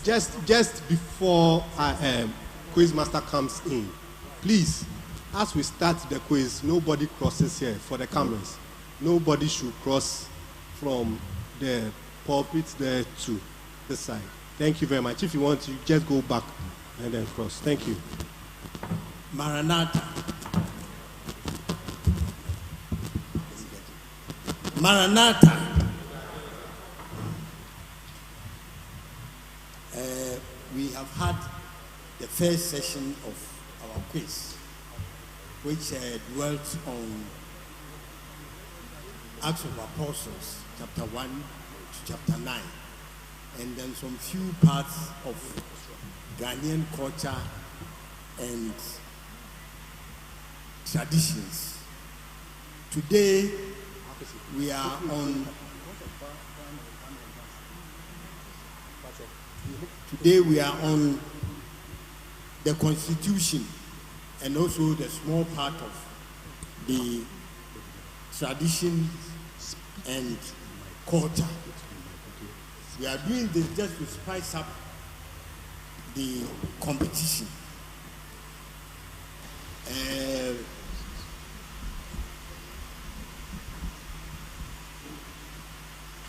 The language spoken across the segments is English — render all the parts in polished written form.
Just before quiz master comes in, please, as we start the quiz, nobody crosses here for the cameras. Nobody should cross from the pulpit there to the side. Thank you very much. If you want to, just go back and then cross. Thank you. Maranatha. Maranatha. We have had the first session of our quiz, which dwelt on Acts of Apostles, chapter 1 to chapter 9, and then some few parts of Ghanaian culture and traditions. Today we are on the Constitution and also the small part of the tradition and culture. We are doing this just to spice up the competition.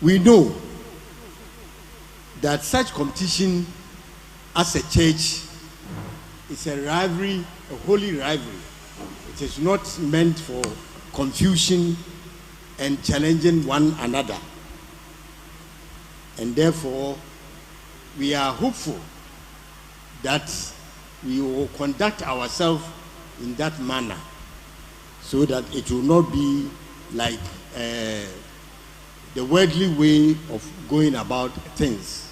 We know that such competition as a church is a rivalry, a holy rivalry. It is not meant for confusion and challenging one another. And therefore, we are hopeful that we will conduct ourselves in that manner so that it will not be like the worldly way of going about things.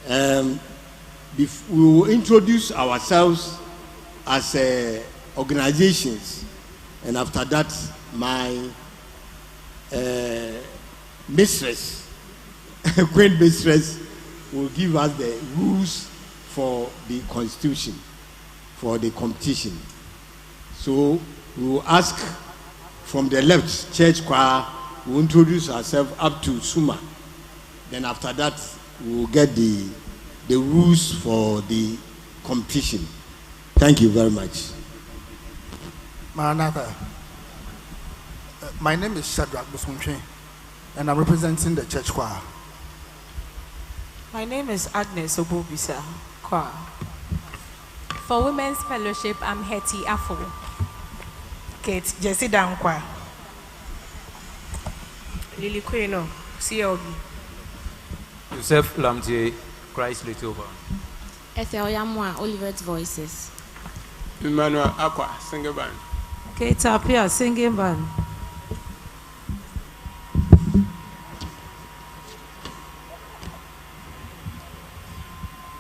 We will introduce ourselves as organizations, and after that, my mistress, Queen Mistress, will give us the rules for the Constitution, for the competition. So we will ask from the left, church choir, we will introduce ourselves up to Suma. Then after that, we will get the rules for the competition. Thank you very much. Maranatha. My name is Shadrach Busumche, and I'm representing the church choir. My name is Agnes Obubisa, choir. For Women's Fellowship, I'm Hetty Afo. Kate Jessie Dankwa. Lily Queno, CLB. Joseph Lamtier, Christ Little. Ethel Yamwa, Olivet's Voices. Emmanuel Aqua, Singer Band. Kate Apia, Singing Band.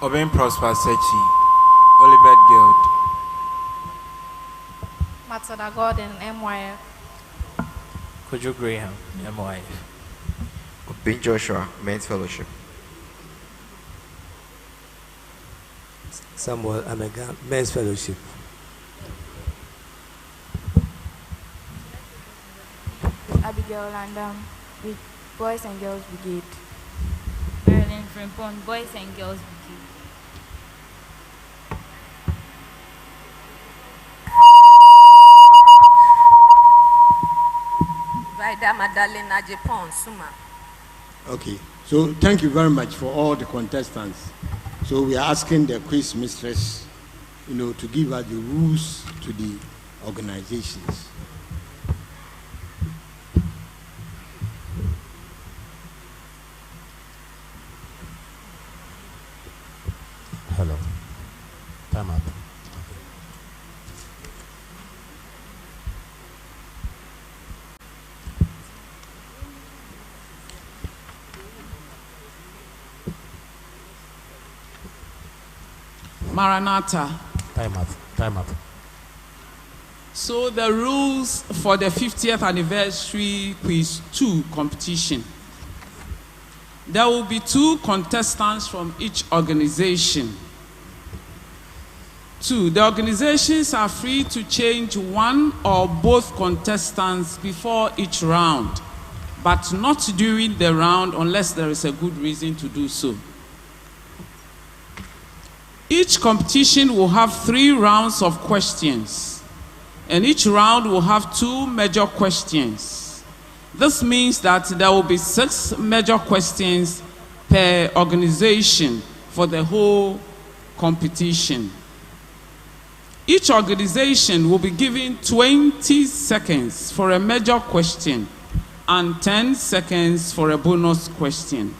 Oben Prosper Sechi, Olivet Guild. Matsada Gordon, MYF. Kojo Graham, MYF. Ben Joshua, Men's Fellowship. Samuel Amega, Men's Fellowship. Abigail Landam, with Boys and Girls Brigade. Marilyn Frimpong, Boys and Girls Brigade. Madalena Japan, Suma. Okay, so thank you very much for all the contestants. So we are asking the quiz mistress, to give us the rules to the organizations. Hello. Time up. Maranatha. Time up. Time up. So the rules for the 50th anniversary quiz 2 competition. There will be 2 contestants from each organization. 2, the organizations are free to change one or both contestants before each round. but not during the round unless there is a good reason to do so. Each competition will have 3 rounds of questions, and each round will have 2 major questions. This means that there will be 6 major questions per organization for the whole competition. Each organization will be given 20 seconds for a major question and 10 seconds for a bonus question.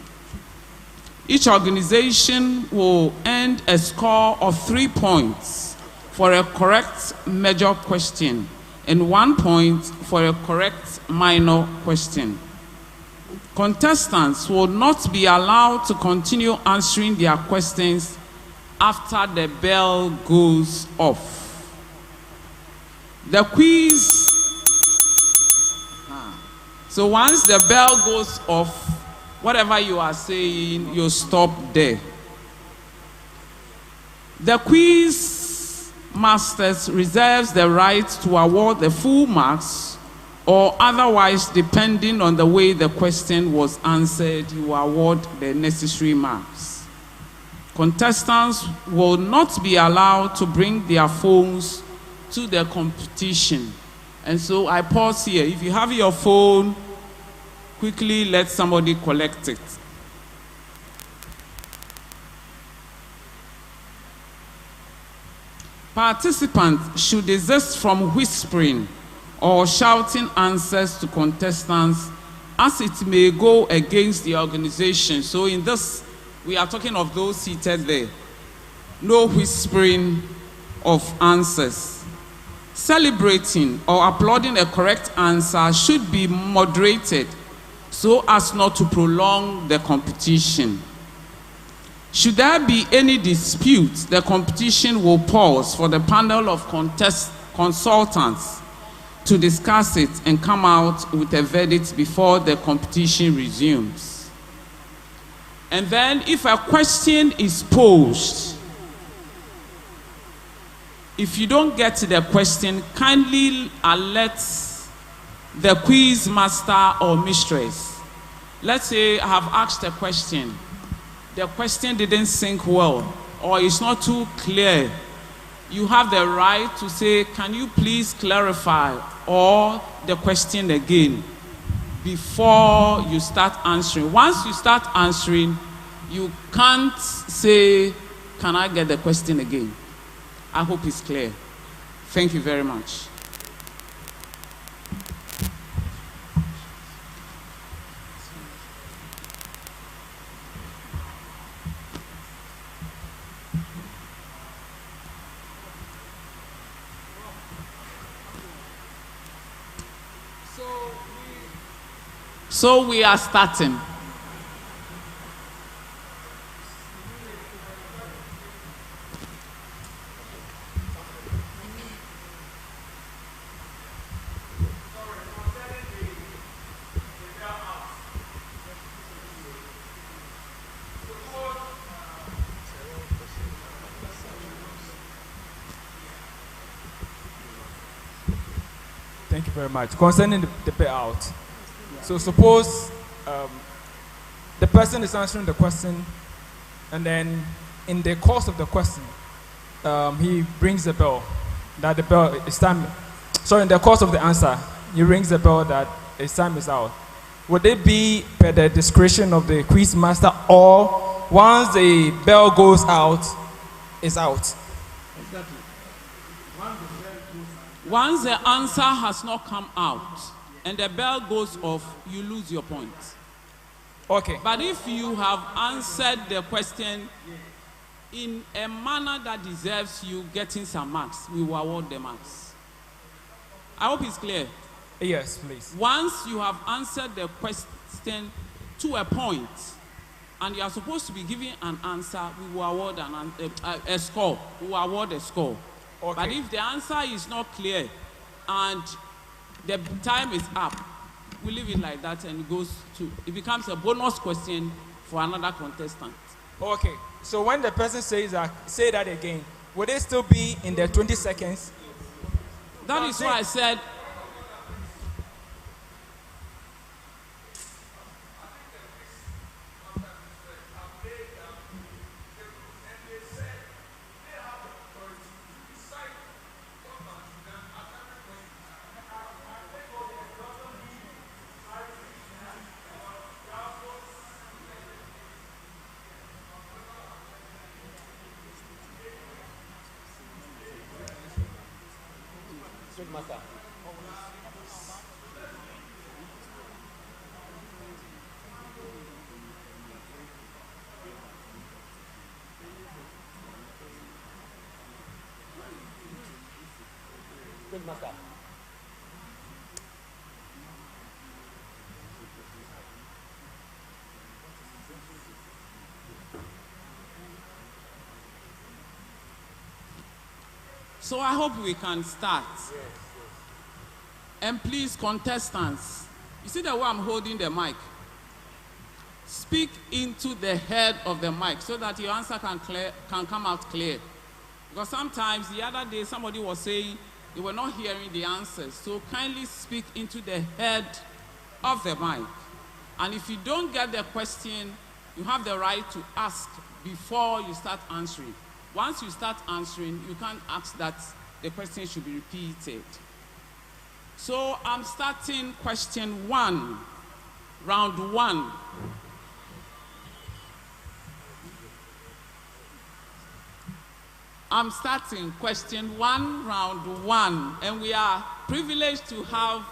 Each organization will earn a score of 3 points for a correct major question and 1 point for a correct minor question. Contestants will not be allowed to continue answering their questions after the bell goes off. The quiz. So once the bell goes off, whatever you are saying, you stop there. The quiz masters reserves the right to award the full marks, or otherwise, depending on the way the question was answered, you award the necessary marks. Contestants will not be allowed to bring their phones to the competition. And so I pause here. If you have your phone, quickly let somebody collect it. Participants should desist from whispering or shouting answers to contestants, as it may go against the organization. So in this, we are talking of those seated there. No whispering of answers. Celebrating or applauding a correct answer should be moderated so as not to prolong the competition. Should there be any dispute, the competition will pause for the panel of consultants to discuss it and come out with a verdict before the competition resumes. And then if a question is posed, if you don't get the question, kindly alert the quiz master or mistress. Let's say I have asked a question. The question didn't sink well, or it's not too clear. You have the right to say, can you please clarify or the question again before you start answering. Once you start answering, you can't say, can I get the question again? I hope it's clear. Thank you very much. So we are starting. Thank you very much. Concerning the payout. So suppose the person is answering the question, and then in the course of the question, he brings the bell that the bell is time. So in the course of the answer, he rings the bell that his time is out. Would it be per the discretion of the quiz master, or once the bell goes out, it's out? Exactly. Once the answer has not come out and the bell goes off, you lose your point. Okay. But if you have answered the question in a manner that deserves you getting some marks, we will award the marks. I hope it's clear. Yes, please. Once you have answered the question to a point and you are supposed to be giving an answer, we will award a score. We will award a score. Okay. But if the answer is not clear and the time is up, we leave it like that and it becomes a bonus question for another contestant. Okay. So when the person says that, say that again, would it still be in the 20 seconds? That is why I said So I hope we can start. And please, contestants, you see the way I'm holding the mic? Speak into the head of the mic so that your answer can come out clear. Because sometimes the other day somebody was saying they were not hearing the answers. So kindly speak into the head of the mic. And if you don't get the question, you have the right to ask before you start answering. Once you start answering, you can't ask that the question should be repeated. So I'm starting question 1, round 1. I'm starting question 1, round 1, and we are privileged to have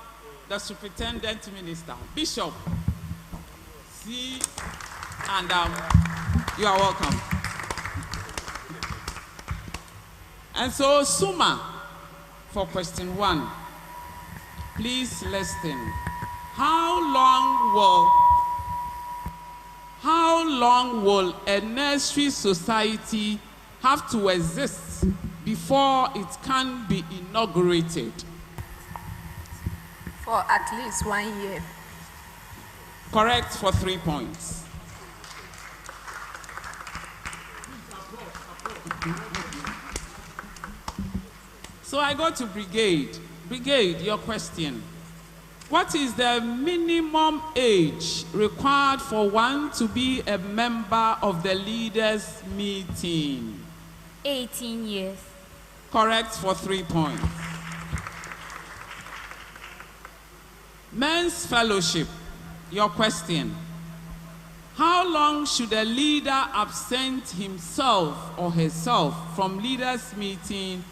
the Superintendent Minister, Bishop. See, and you are welcome. And so, Suma, for question 1, please listen. How long will a nursery society have to exist before it can be inaugurated? For at least 1 year. Correct, for 3 points. So I go to Brigade. Brigade, your question. What is the minimum age required for one to be a member of the leaders' meeting? 18 years. Correct, for 3 points. Men's Fellowship, your question. How long should a leader absent himself or herself from leaders' meeting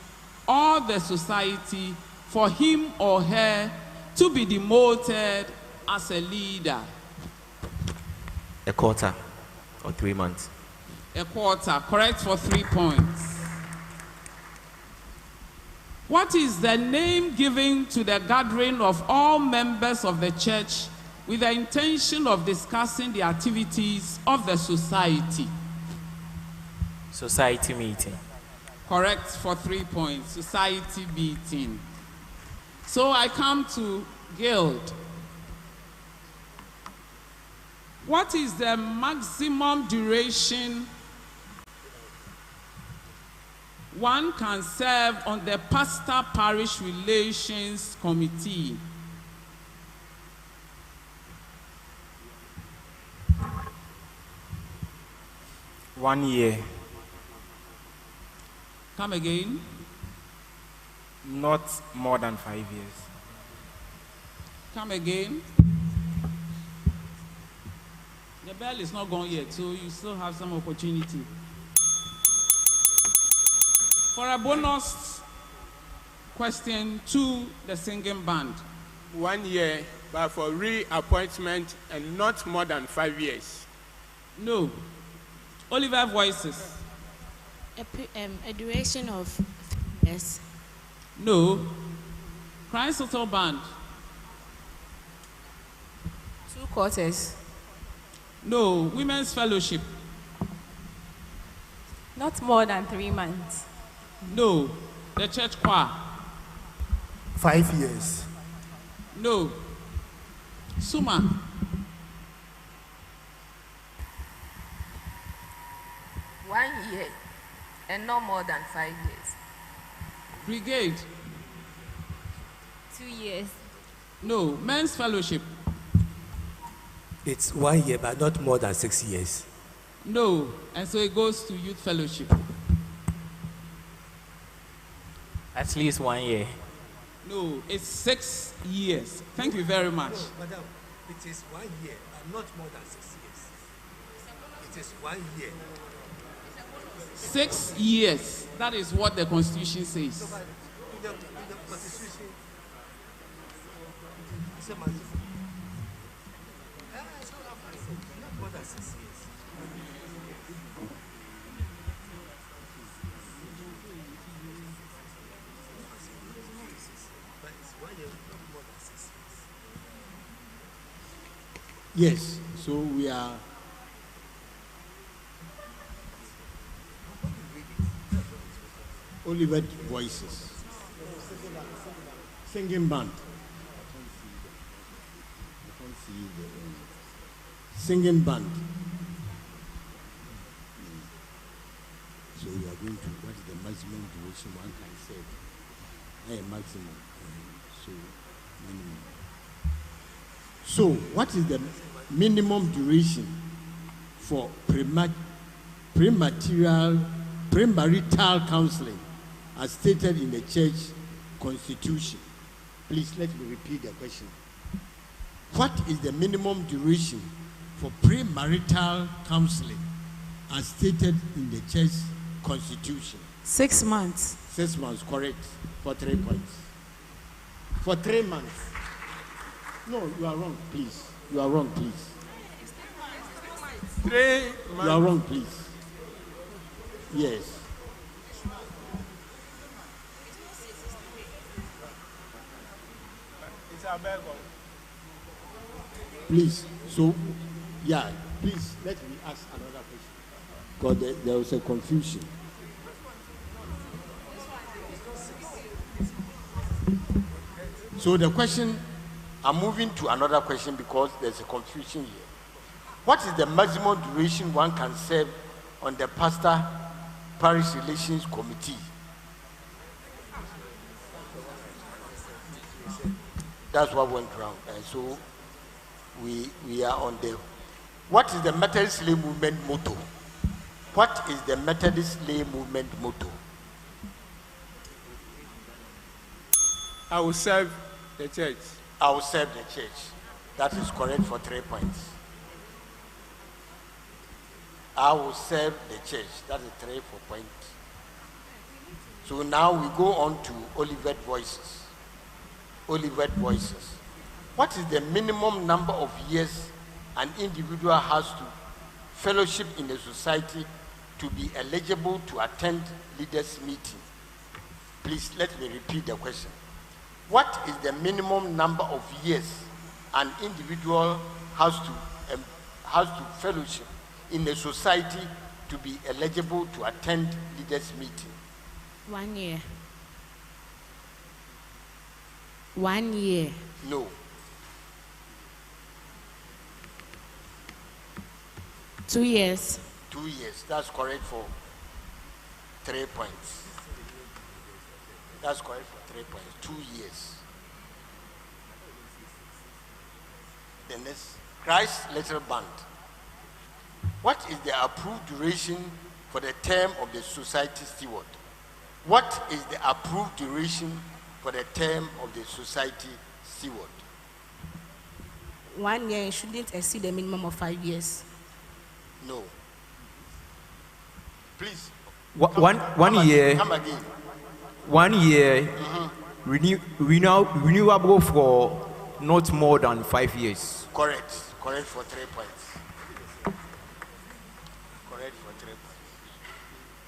or the society for him or her to be demoted as a leader? A quarter or 3 months. A quarter, correct, for 3 points. What is the name given to the gathering of all members of the church with the intention of discussing the activities of the society? Society meeting. Correct, for 3 points. Society meeting. So I come to Guild. What is the maximum duration one can serve on the Pastor-Parish Relations Committee? One year. Come again. Not more than 5 years. Come again. The bell is not gone yet, so you still have some opportunity. For a bonus question to the singing band. 1 year, but for reappointment and not more than 5 years. No. Oliver Voices. A duration of 3 years. No. Christ Total Band. 2 quarters. No. Women's Fellowship. Not more than 3 months. No. The church choir. 5 years. No. Suma. One year and no more than 5 years. Brigade. 2 years. No. Men's Fellowship. It's 1 year, but not more than 6 years. No. And so it goes to Youth Fellowship. At least 1 year. No, it's 6 years. Thank you very much. No, madam, it is 1 year, but not more than 6 years. It is 1 year. 6 years. That is what the Constitution says. the constitution, it's a matter. Not more than 6 years. But it's 1 year, not more than 6 years. Yes, so we are. Olivet Voices. Singing band. Singing band. So we are going to, what is the maximum duration one can serve? Maximum. So, minimum. So, what is the minimum duration for premarital counseling as stated in the church constitution? Please let me repeat the question. What is the minimum duration for premarital counseling as stated in the church constitution? 6 months. 6 months, correct, for 3 points. For 3 months. No, you are wrong, please. You are wrong, please. 3 months. You are wrong, please. Yes. It's a beg. Please, so, yeah, please, let me ask another question. Because there was a confusion. So the question, I'm moving to another question because there's a confusion here. What is the maximum duration one can serve on the pastor parish relations committee? That's what went wrong. And so we are on the, what is the Methodist Lay Movement motto? What is the Methodist Lay Movement motto? I will serve the church. I will serve the church. That is correct for 3 points. I will serve the church. That is 3 for points. So now we go on to Olivet Voices. Olivet Voices. What is the minimum number of years an individual has to fellowship in a society to be eligible to attend leaders' meeting? Please let me repeat the question. What is the minimum number of years an individual has to fellowship in a society to be eligible to attend leaders' meeting? 1 year. 1 year. No. 2 years. 2 years. That's correct for 3 points. That's correct for 3 points. 2 years. The next, Christ Little Band. What is the approved duration for the term of the society steward? What is the approved duration for the term of the society steward? 1 year shouldn't exceed a minimum of 5 years. No. Please. One year. Come again. 1 year. Renewable for not more than 5 years. Correct. Correct for 3 points. Correct for 3 points.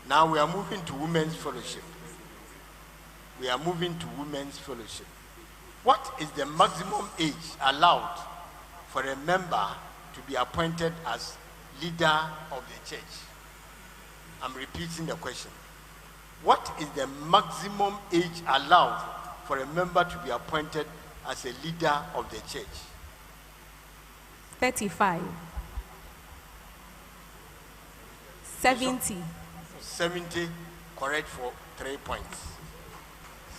Now we are moving to women's fellowship. We are moving to women's fellowship. What is the maximum age allowed for a member to be appointed as leader of the church? I'm repeating the question. What is the maximum age allowed for a member to be appointed as a leader of the church? 35. 70. 70, correct for 3 points.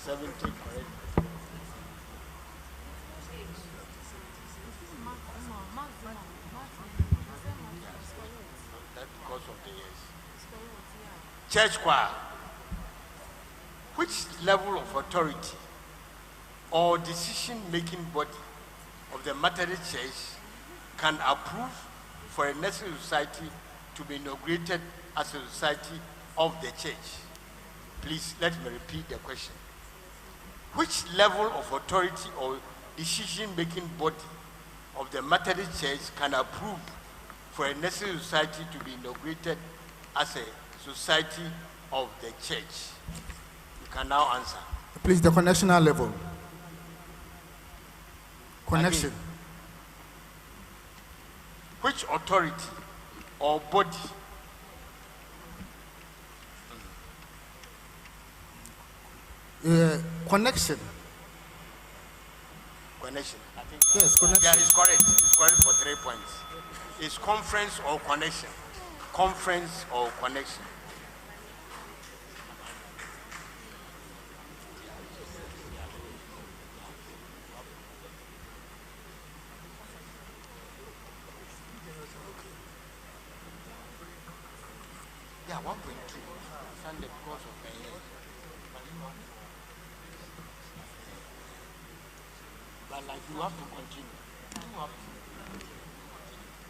70, correct. That's because of the years. Church choir. Which level of authority or decision-making body of the Methodist Church can approve for a necessary society to be inaugurated as a society of the church? Please let me repeat the question. Which level of authority or decision-making body of the Methodist Church can approve for a necessary society to be inaugurated as a society of the church? You can now answer. Please, the connectional level. Connection. Again, which authority or body connection. Connection. I think Yes, connection. Yeah, it's correct. It's correct for 3 points. It's conference or connection. Conference or connection. Yeah, 1.2. Sunday because of but like you have to continue. You have to.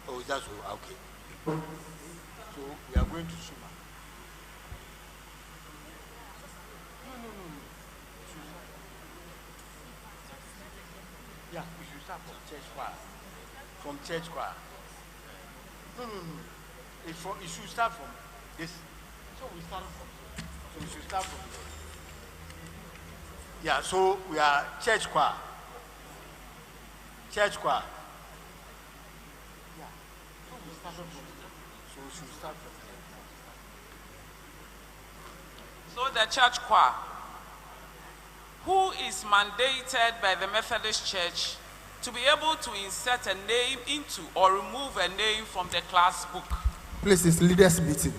Oh, that's okay. So we are going to Suma. No. Yeah, we should start from church choir. From church choir. No. It should start from this. So we start from here. So we should start from there. Yeah, so we are church choir. Church choir. Yeah. So we start from there. So we should start from there. So the church choir, who is mandated by the Methodist Church to be able to insert a name into or remove a name from the class book? Please, it's leaders meeting.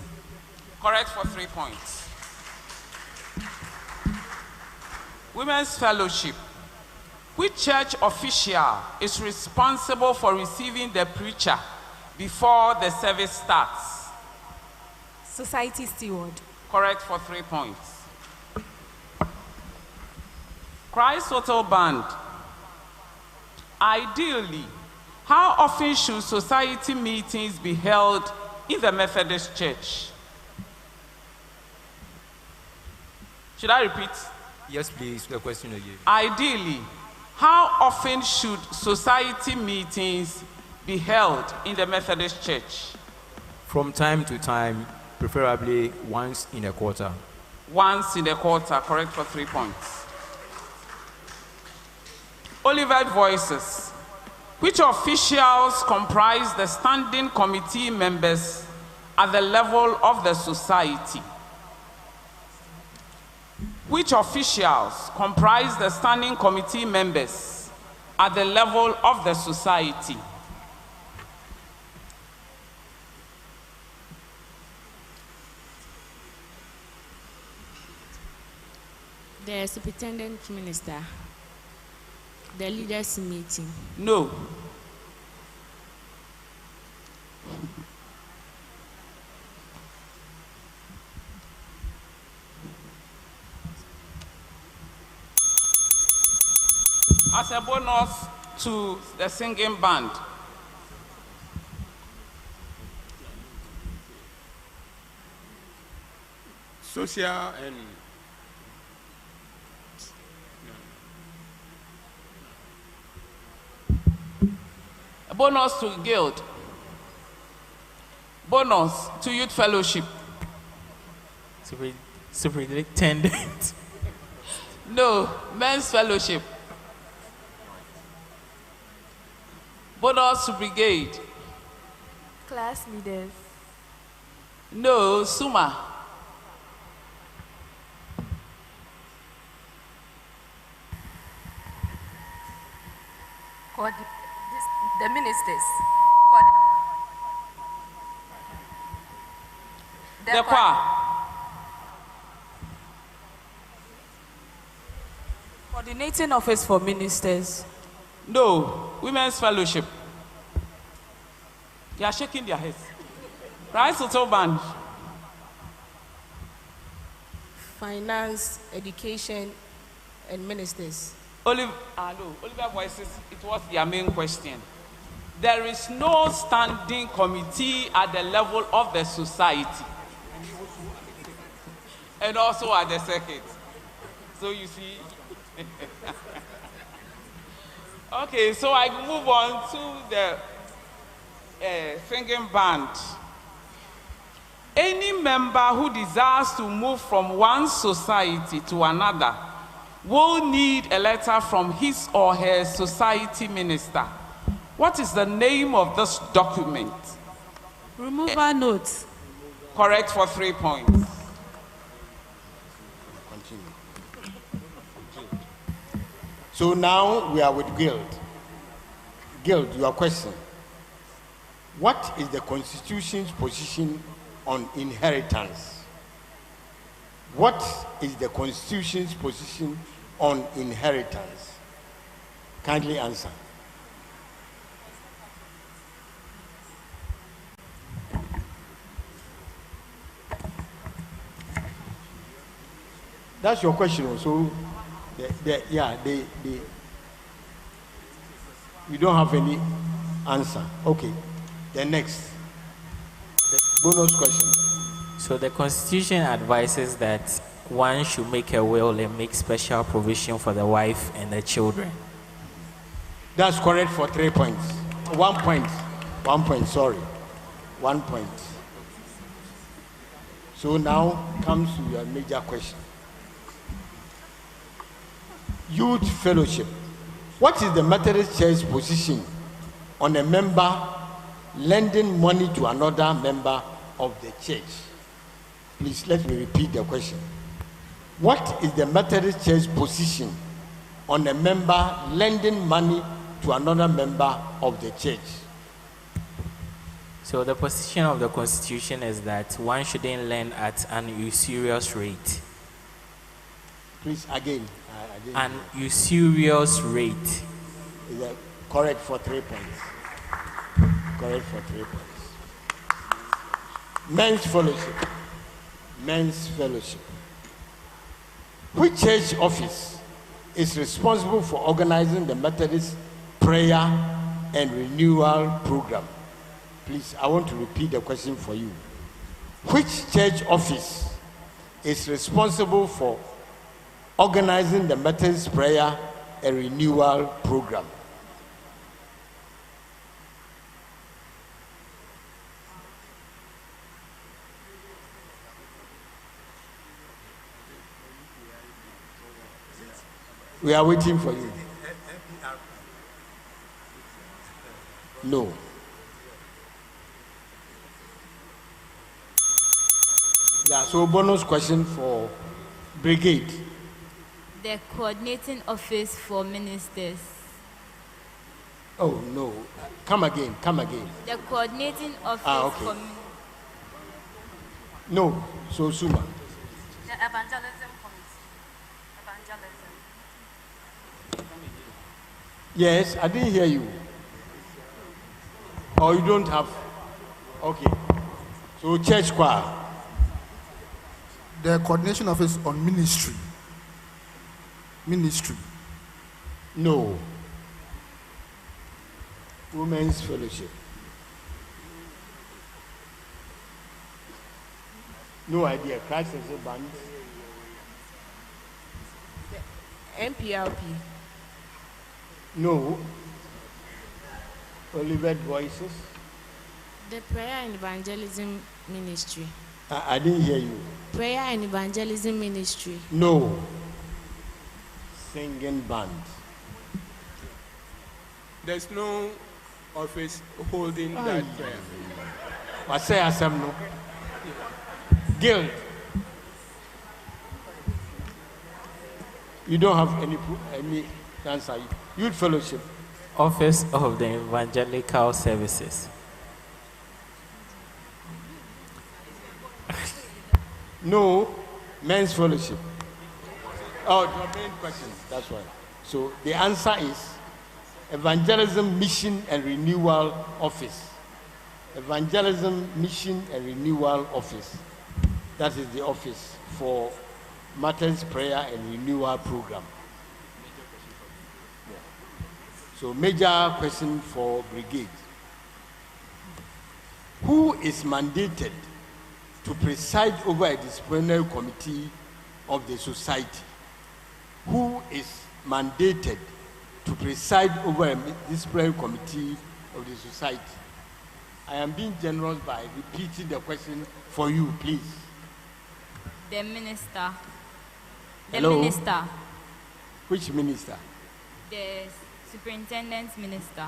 Correct for 3 points. Women's Fellowship. Which church official is responsible for receiving the preacher before the service starts? Society steward. Correct for 3 points. Christ Hotel Band. Ideally, how often should society meetings be held in the Methodist Church? Should I repeat? Yes, please, the question again. Ideally, how often should society meetings be held in the Methodist Church? From time to time, preferably once in a quarter. Once in a quarter, correct for 3 points. Olivet Voices. Which officials comprise the standing committee members at the level of the society? Which officials comprise the standing committee members at the level of the society? The superintendent minister. The leaders meeting. No. As a bonus to the singing band, social and a bonus to guild, bonus to youth fellowship. Superintendent. No, men's fellowship. Bonus to brigade. Class leaders. No, Suma. The ministers. The choir. Coordinating office for ministers. No, women's fellowship. They are shaking their heads. Christ Hotel Band. Finance, education, and ministers. Oliver Voices, it was their main question. There is no standing committee at the level of the society. And also at the circuit. So you see, Okay, so I move on to the singing band. Any member who desires to move from one society to another will need a letter from his or her society minister. What is the name of this document? Removal notes. Correct for 3 points. Continue. So now we are with Guild. Guild, your question. What is the Constitution's position on inheritance? What is the Constitution's position on inheritance? Kindly answer. That's your question also. You don't have any answer. Okay. The next. The bonus question. So the Constitution advises that one should make a will and make special provision for the wife and the children. That's correct for 3 points. 1 point. 1 point, sorry. 1 point. So now comes to your major question. Youth Fellowship. What is the Methodist Church position on a member lending money to another member of the church? Please let me repeat the question. What is the Methodist Church position on a member lending money to another member of the church? So the position of the Constitution is that one shouldn't lend at an usurious rate. Please, again. An usurious rate. Is that correct for 3 points? Correct for 3 points. Men's Fellowship. Men's Fellowship. Which church office is responsible for organizing the Methodist prayer and renewal program? Please, I want to repeat the question for you. Which church office is responsible for organizing the Methodist prayer and renewal program? We are waiting for you. No. Yeah, so bonus question for Brigade. The coordinating office for ministers. Oh, no. Come again. The coordinating office okay. for No. So, Suma. The evangelism committee. Evangelism. Yes, I didn't hear you. Oh, you don't have. Okay. So, church choir. The coordination office on ministry. No. Women's Fellowship. No idea. Christ is a band. MPLP. No. Olivet Voices. The prayer and evangelism ministry. I didn't hear you. Prayer and evangelism ministry. No. Singing band. There's no office holding that prayer. I say asem no. Guild. You don't have any answer. Youth Fellowship. Office of the Evangelical Services. No. Men's Fellowship. Oh, the main question. That's why. So the answer is Evangelism Mission and Renewal Office. Evangelism Mission and Renewal Office. That is the office for Matters Prayer and Renewal Program. So major question for Brigade. Who is mandated to preside over a disciplinary committee of the society? Who is mandated to preside over a disciplinary committee of the society? I am being generous by repeating the question for you, please. The minister. The Hello? minister. Which minister? The superintendent minister.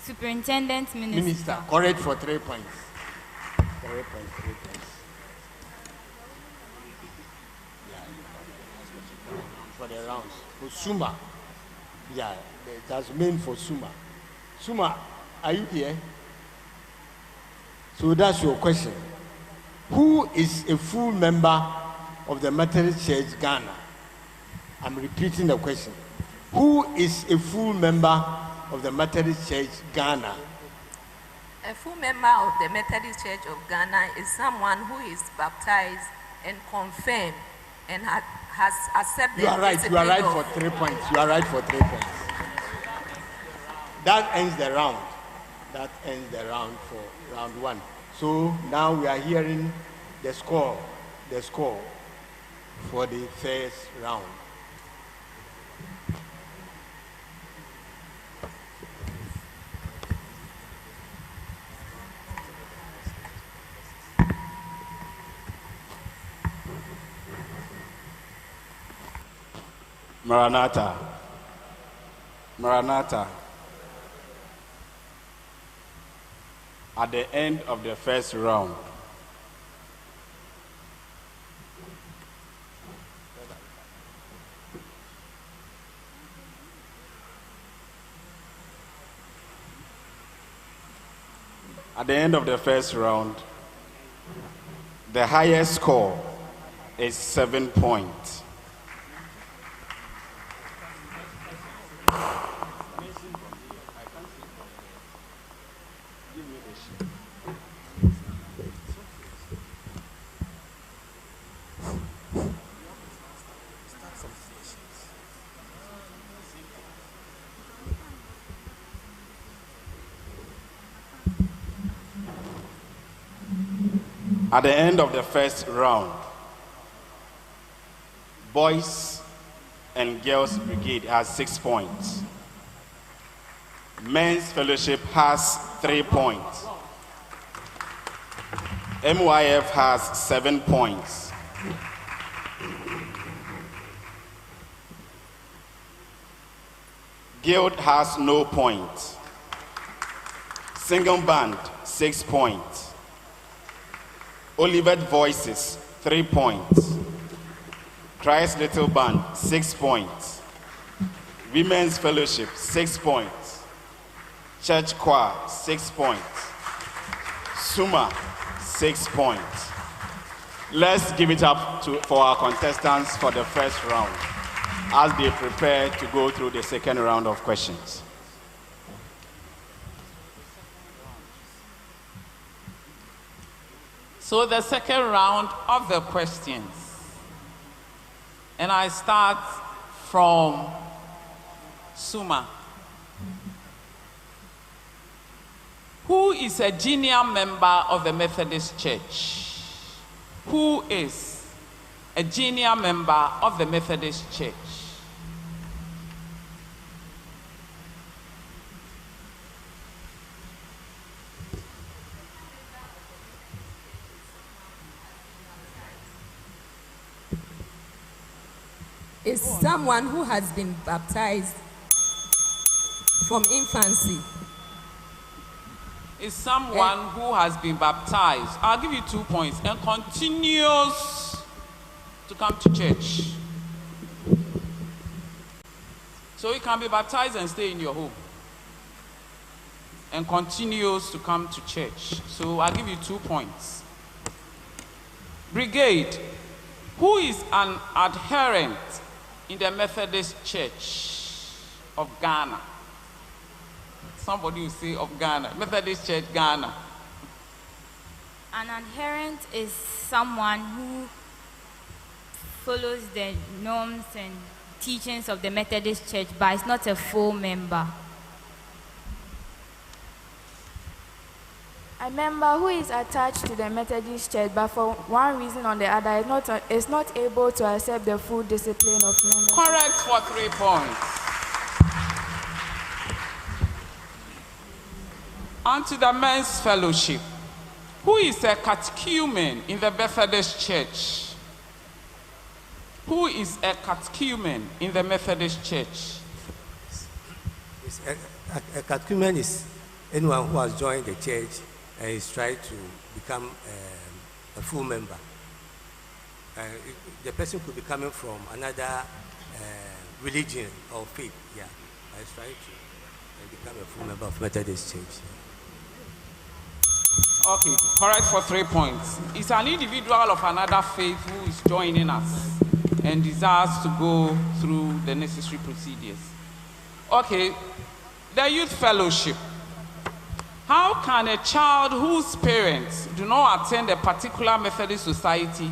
Superintendent minister. Minister. Correct for 3 points. 3 points, 3 points. Yeah. For the rounds. For Suma. Yeah, that's meant for Suma. Suma, are you here? So that's your question. Who is a full member of the Methodist Church Ghana? I'm repeating the question. Who is a full member of the Methodist Church Ghana? A full member of the Methodist Church of Ghana is someone who is baptized and confirmed and has accepted. You are right. You are right for 3 points. You are right for 3 points. That ends the round. That ends the round for round 1. So now we are hearing the score for the first round. Maranatha. Maranatha. At the end of the first round, the highest score is 7 points. At the end of the first round, Boys and Girls Brigade has 6 points. Men's Fellowship has 3 points. MYF has 7 points. Guild has no points. Single Band, 6 points. Olivet Voices, 3 points. Christ Little Band, 6 points. Women's Fellowship, 6 points. Church Choir, 6 points. Suma, 6 points. Let's give it up for our contestants for the first round as they prepare to go through the second round of questions. So the second round of the questions. And I start from Suma. Who is a junior member of the Methodist Church? Who is a junior member of the Methodist Church? Is someone who has been baptized from infancy. Is someone who has been baptized. I'll give you 2 points. And continues to come to church. So you can be baptized and stay in your home. And continues to come to church. So I'll give you 2 points. Brigade. Who is an adherent in the Methodist Church of Ghana? Somebody will say of Ghana. Methodist Church, Ghana. An adherent is someone who follows the norms and teachings of the Methodist Church, but is not a full member. A member who is attached to the Methodist Church, but for one reason or the other is not able to accept the full discipline of members. Correct for 3 points. On to the men's fellowship. Who is a catechumen in the Methodist Church? Who is a catechumen in the Methodist Church? A catechumen is anyone who has joined the church and is trying to become a full member. The person could be coming from another religion or faith, yeah. I is trying to become a full member of Methodist Church. Okay, correct for 3 points. It's an individual of another faith who is joining us and desires to go through the necessary procedures. Okay, the youth fellowship. How can a child whose parents do not attend a particular Methodist society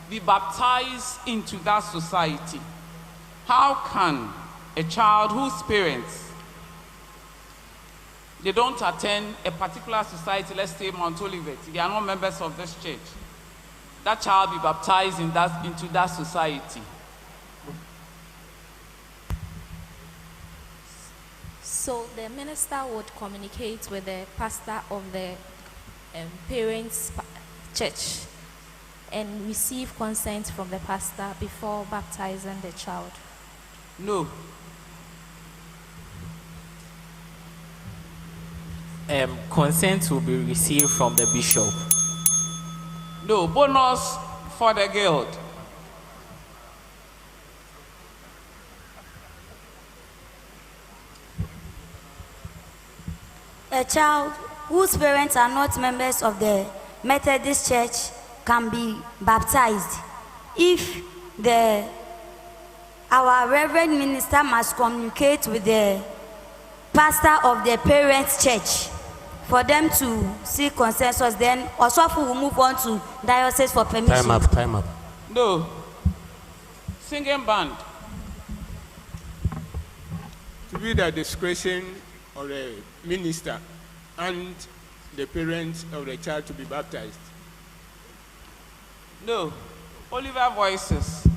be baptized into that society? How can a child whose parents they don't attend a particular society, let's say Mount Olivet, they are not members of this church, that child be baptized into that society? So the minister would communicate with the pastor of the parents' church and receive consent from the pastor before baptizing the child. No. Consent will be received from the bishop. No. Bonus for the guild. A child whose parents are not members of the Methodist Church can be baptized if our reverend minister must communicate with the pastor of the parents' church for them to seek consensus. Then Osofu will move on to diocese for permission. Time up. No. Singing band. To be the discretion of the minister and the parents of the child to be baptized. No. Oliver Voices.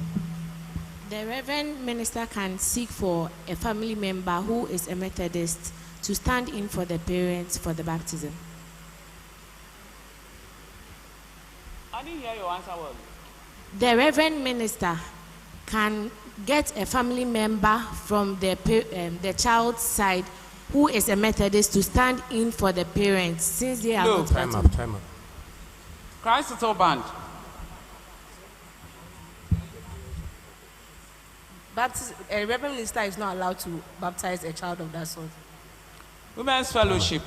The Reverend Minister can seek for a family member who is a Methodist to stand in for the parents for the baptism. I didn't hear your answer well. The Reverend Minister can get a family member from the child's side who is a Methodist to stand in for the parents since they are not Time up. Christ Little Band. A Reverend Minister is not allowed to baptize a child of that sort. Women's Fellowship.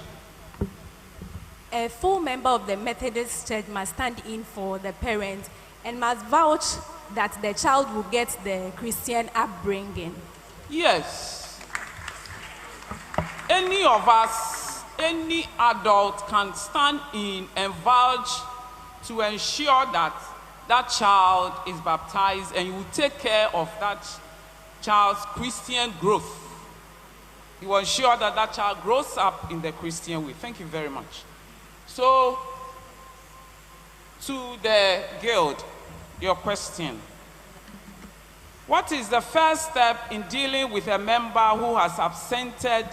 A full member of the Methodist Church must stand in for the parents and must vouch that the child will get the Christian upbringing. Yes. Any of us, any adult can stand in and vouch to ensure that that child is baptized and you will take care of that child's Christian growth. You will ensure that that child grows up in the Christian way. Thank you very much. So, to the guild, your question. What is the first step in dealing with a member who has absented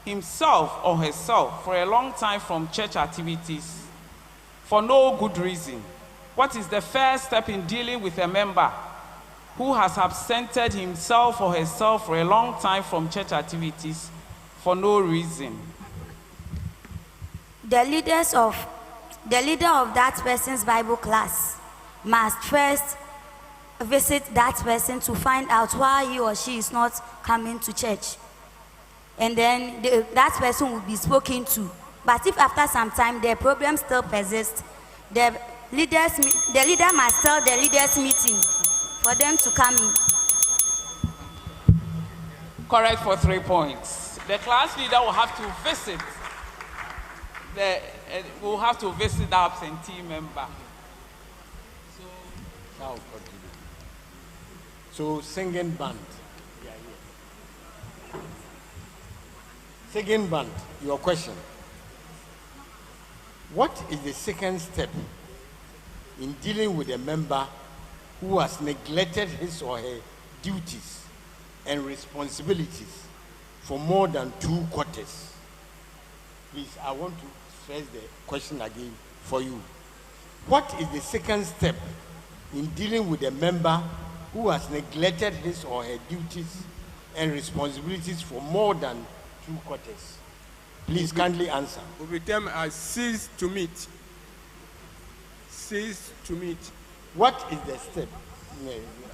himself or herself for a long time from church activities for no good reason? What is the first step in dealing with a member who has absented himself or herself for a long time from church activities for no reason? The leader of that person's Bible class must first visit that person to find out why he or she is not coming to church. And then that person will be spoken to. But if after some time the problem still persists, the leader must tell the leaders meeting for them to come in. Correct for 3 points. The class leader will have to visit the absentee member. So singing band. Singing band, your question. What is the second step in dealing with a member who has neglected his or her duties and responsibilities for more than 2 quarters? Please, I want to stress the question again for you. What is the second step in dealing with a member who has neglected his or her duties and responsibilities for more than 2 quarters? Please kindly answer. Will be termed as cease to meet. Cease to meet. What is the step?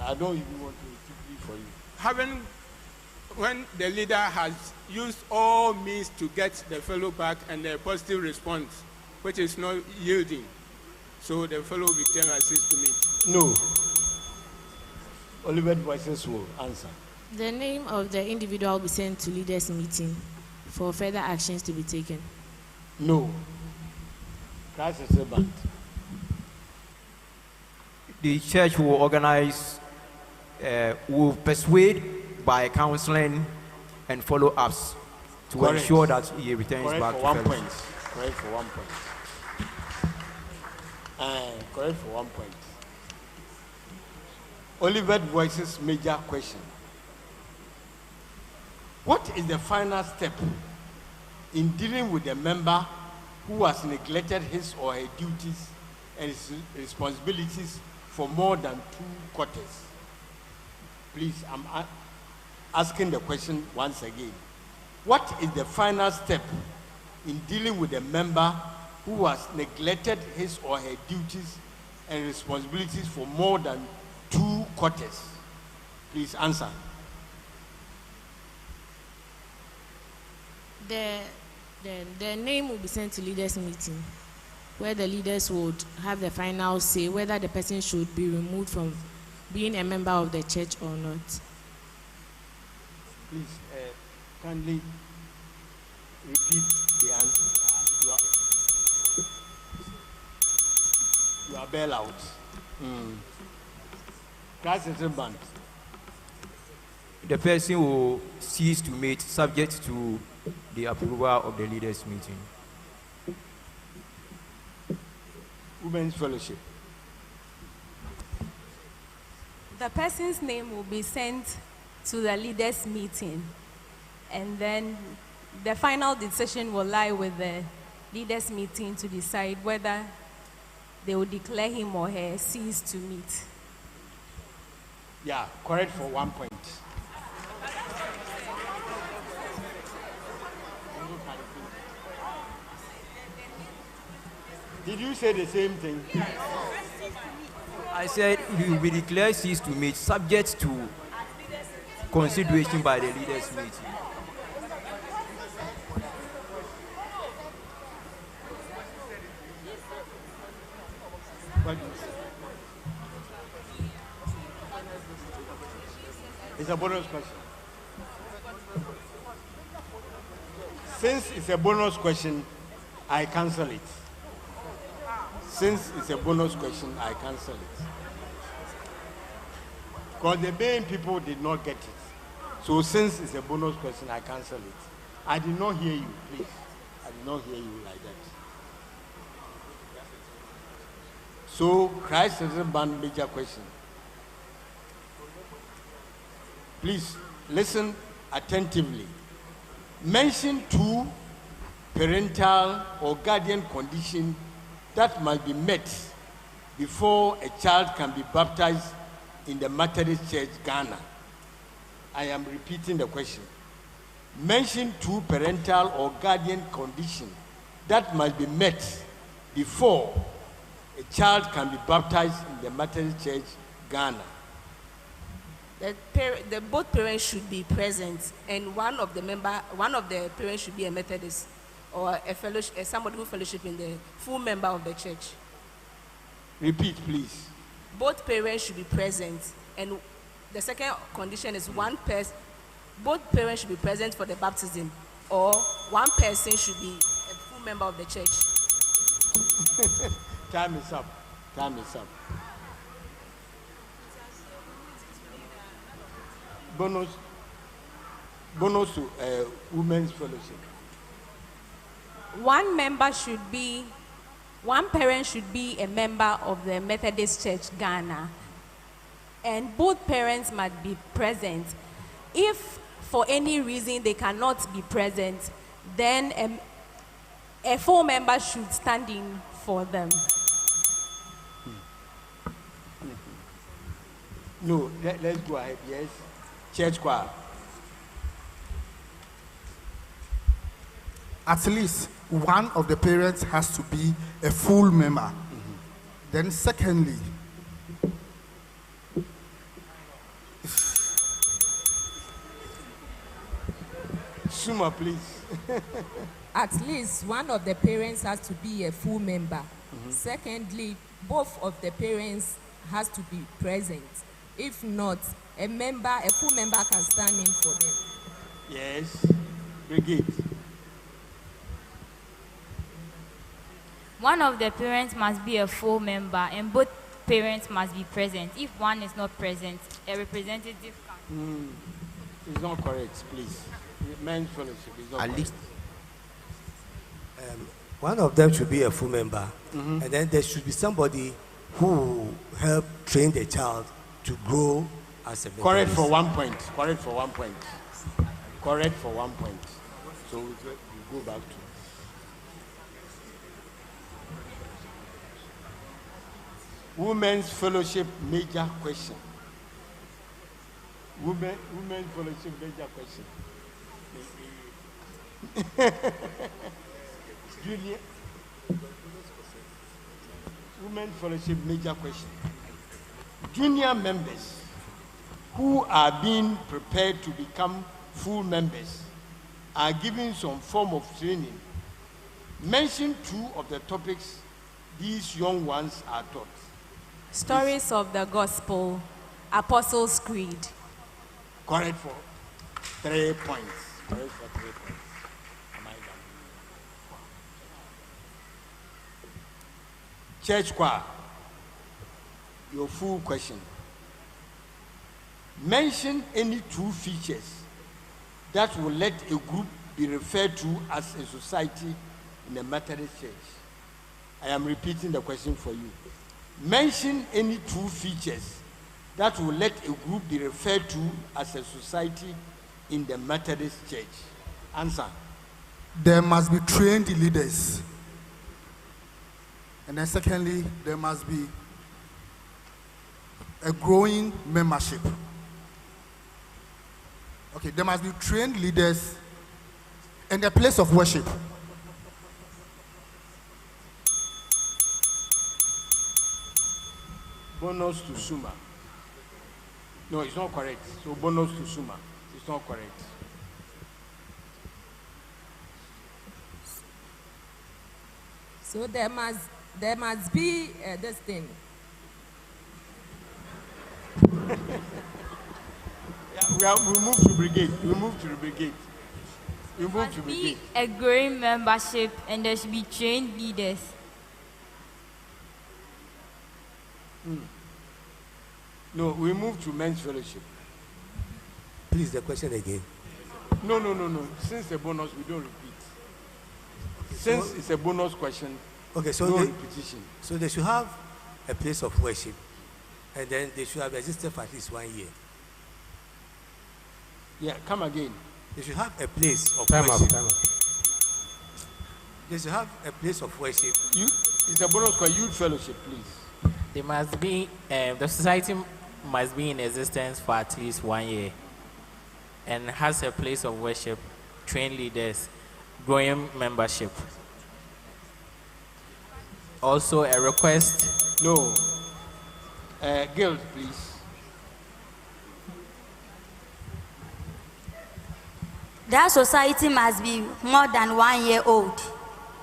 I don't even want to repeat for you. When the leader has used all means to get the fellow back and a positive response, which is not yielding, so the fellow will be termed as cease to meet. No. Olivet Voices will answer. The name of the individual will be sent to leaders' meeting for further actions to be taken. No. Christ is a band. The church will organize, will persuade by counseling and follow-ups to ensure that he returns back to fellowship. Correct for 1 point. Correct for 1 point. Olivet Voices' major question. What is the final step in dealing with a member who has neglected his or her duties and his responsibilities for more than 2 quarters? Please, I'm asking the question once again. What is the final step in dealing with a member who has neglected his or her duties and responsibilities for more than 2 quarters? Please answer. The name will be sent to leaders' meeting, where the leaders would have the final say whether the person should be removed from being a member of the church or not. Please, kindly repeat the answer. You are bail out. Christ is a band. The person will cease to meet subject to the approval of the leaders' meeting. Women's Fellowship. The person's name will be sent to the leaders' meeting, and then the final decision will lie with the leaders' meeting to decide whether they will declare him or her cease to meet. Yeah, correct for 1 point. Did you say the same thing? I said he will be declared cease to meet subject to consideration by the leaders' meeting. It's a bonus question. Since it's a bonus question, I cancel it. Since it's a bonus question, I cancel it. Because the main people did not get it. So since it's a bonus question, I cancel it. I did not hear you, please. I did not hear you like that. So Christ is a band major question. Please listen attentively. Mention 2 parental or guardian conditions that must be met before a child can be baptized in the Methodist Church, Ghana. I am repeating the question. Mention 2 parental or guardian conditions that must be met before a child can be baptized in the Methodist Church, Ghana. Both parents should be present, and one of the parents should be a Methodist or a fellowship, somebody who fellowship in the full member of the church. Repeat, please. Both parents should be present, and the second condition is both parents should be present for the baptism, or one person should be a full member of the church. Time is up. Time is up. Bonus to Women's Fellowship. One member should be one parent should be a member of the Methodist Church Ghana, and both parents must be present. If for any reason they cannot be present, then a full member should stand in for them. No, let's go ahead. Yes, church choir. At least one of the parents has to be a full member. Then secondly, Suma, please. At least one of the parents has to be a full member. Secondly, both of the parents has to be present. If not, a full member can stand in for them. Yes, Brigade. One of the parents must be a full member and both parents must be present. If one is not present, a representative can. It's not correct, please. Men's fellowship is not At correct. least one of them should be a full member, and then there should be somebody who will help train the child to grow as a Correct Methodist. for 1 point. Correct for 1 point. Correct for 1 point. So we go back to. Women's fellowship major question. Women's fellowship major question. Junior. Women's fellowship major question. Junior members who are being prepared to become full members are given some form of training. Mention 2 of the topics these young ones are taught. Stories of the Gospel, Apostles' Creed. Correct for 3 points. Correct for 3 points. Am I done? Church choir. Your full question. Mention any 2 features that will let a group be referred to as a society in a Methodist church. I am repeating the question for you. Mention any 2 features that will let a group be referred to as a society in the Methodist church. Answer. there must be trained leaders. And then secondly, there must be a growing membership. Okay, there must be trained leaders and a place of worship. Bonus to Suma. No, it's not correct. So bonus to Suma. It's not correct. So there must be this thing. We move to brigade. We move to the brigade. We move to brigade. A growing membership and there should be trained leaders. No, we move to men's fellowship. Please, the question again. No. Since the bonus, we don't repeat. Since it's a bonus question, okay, so no they, repetition. So they should have a place of worship, and then they should have existed for at least 1 year. Yeah, come again. They should have a place of Time worship. up, time up. They should have a place of worship. It's a bonus question. Youth fellowship, please. They must be, the society must be in existence for at least 1 year and has a place of worship, trained leaders, growing membership. Also a request. No. Guild, please. That society must be more than 1 year old.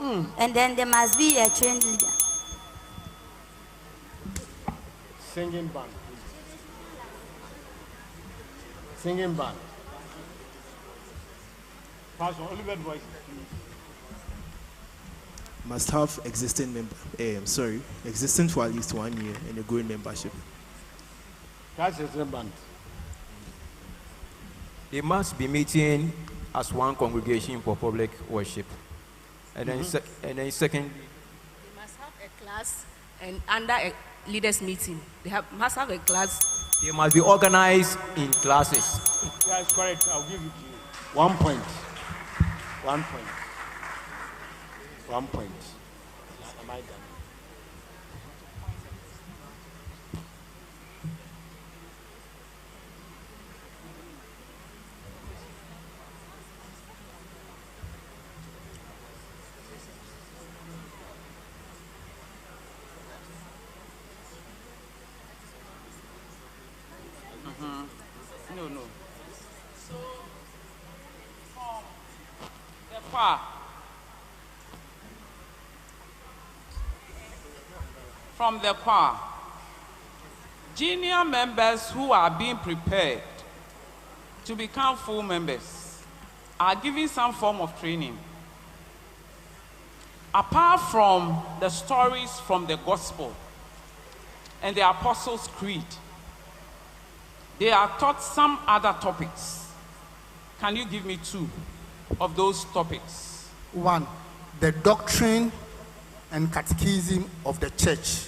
And then there must be a trained leader. Singing band, please. Singing band. Pastor Oliver voice, please. Must have existing existing for at least 1 year and a growing membership. That's a band. They must be meeting as one congregation for public worship. And then, and then secondly, They must have class and under a leaders meeting. Must have a class. They must be organized in classes. That's correct. I'll give it to you. 1 point. 1 point. 1 point. Am I done? No. So, from the choir, junior members who are being prepared to become full members are given some form of training. Apart from the stories from the gospel and the Apostles' Creed, they are taught some other topics. Can you give me 2 of those topics? 1, the doctrine and catechism of the church.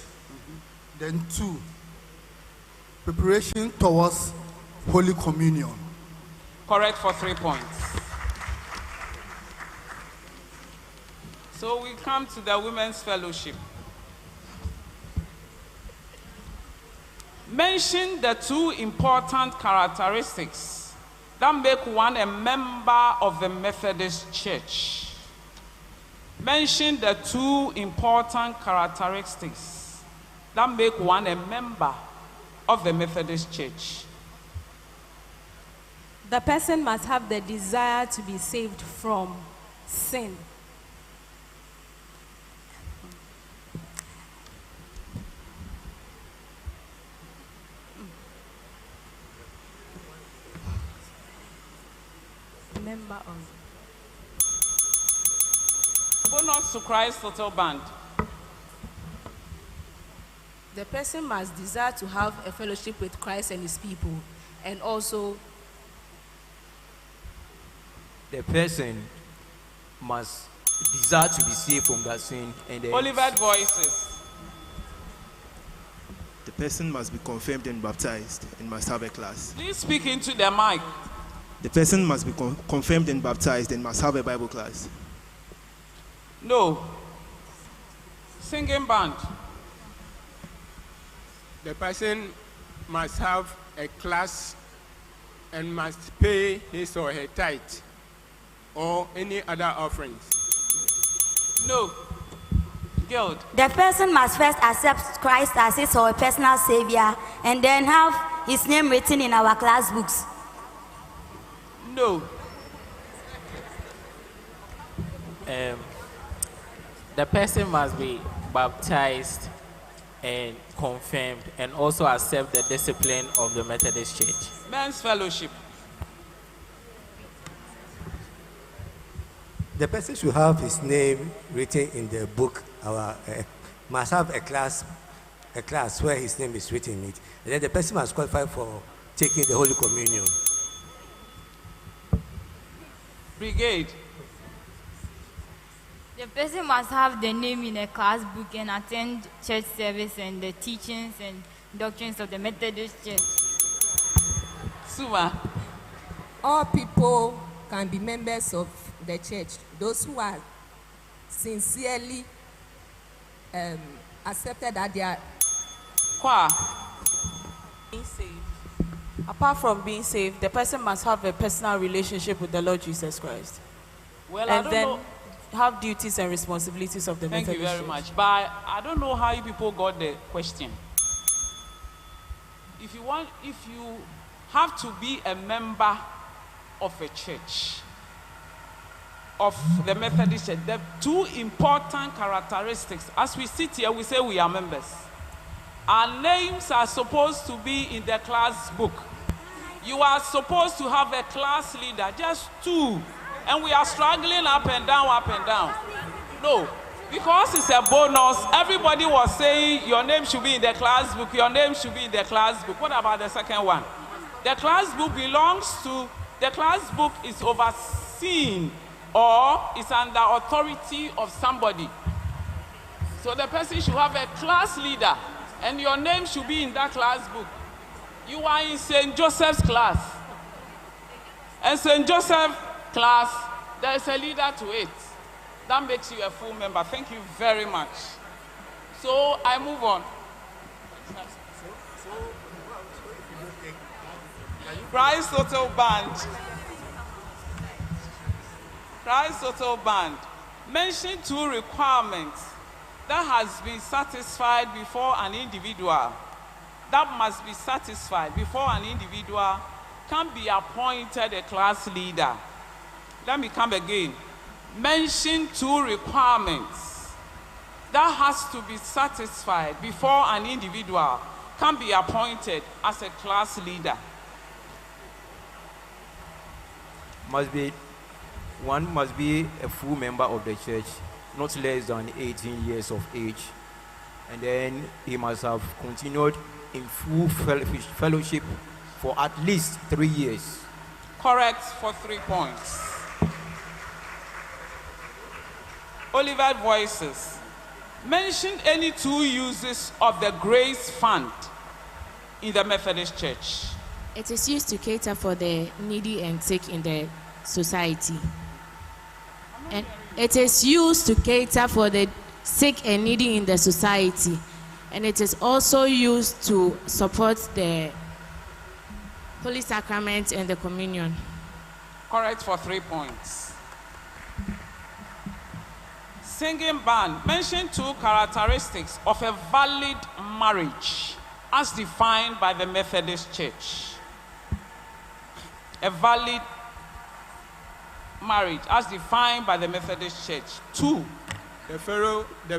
Then 2, preparation towards Holy Communion. Correct for 3 points. So we come to the Women's Fellowship. Mention the 2 important characteristics that make one a member of the Methodist Church. Mention the 2 important characteristics that make one a member of the Methodist Church. The person must have the desire to be saved from sin. Member of. Bonus to Christ Little Band. The person must desire to have a fellowship with Christ and his people, and also The person must desire to be saved from that sin. And then Olivet Voices. The person must be confirmed and baptized and must have a class. Please speak into the mic. The person must be confirmed and baptized and must have a Bible class. No. Singing band. The person must have a class and must pay his or her tithe or any other offerings. No. Guild. The person must first accept Christ as his or her personal savior and then have his name written in our class books. No. The person must be baptized and confirmed and also accept the discipline of the Methodist Church. Men's Fellowship. The person should have his name written in the book. Must have a class where his name is written in it. And then the person must qualify for taking the Holy Communion. Brigade. The person must have the name in a class book and attend church service and the teachings and doctrines of the Methodist Church. Suma. All people can be members of the church. Those who are sincerely accepted that they are. Being saved. Apart from being saved, the person must have a personal relationship with the Lord Jesus Christ. Well, and I don't then know. have duties and responsibilities of the Thank Methodist you very Church. much. But I don't know how you people got the question. If you have to be a member of a church, of the Methodist Church, the 2 important characteristics, as we sit here, we say we are members. Our names are supposed to be in the class book. You are supposed to have a class leader, just 2. And we are struggling up and down, up and down. No, because it's a bonus. Everybody was saying your name should be in the class book, your name should be in the class book. What about the second one? The class book the class book is overseen or is under authority of somebody. So the person should have a class leader, and your name should be in that class book. You are in St. Joseph's class. And St. Joseph class, there is a leader to it. That makes you a full member. Thank you very much. So I move on. Christ Total Band. Christ Total Band. Mention 2 requirements that has been satisfied before an individual. That must be satisfied before an individual can be appointed a class leader. Let me come again. Mention 2 requirements that has to be satisfied before an individual can be appointed as a class leader. One must be a full member of the church, not less than 18 years of age. And then he must have continued in full fellowship for at least 3 years. Correct for 3 points. Oliver Voices. Mention any 2 uses of the Grace Fund in the Methodist Church. It is used to cater for the needy and sick in the society. And it is used to cater for the sick and needy in the society. And it is also used to support the Holy Sacrament and the Communion. Correct for 3 points. Singing band. Mention 2 characteristics of a valid marriage as defined by the Methodist Church. A valid marriage as defined by the Methodist Church. 2. The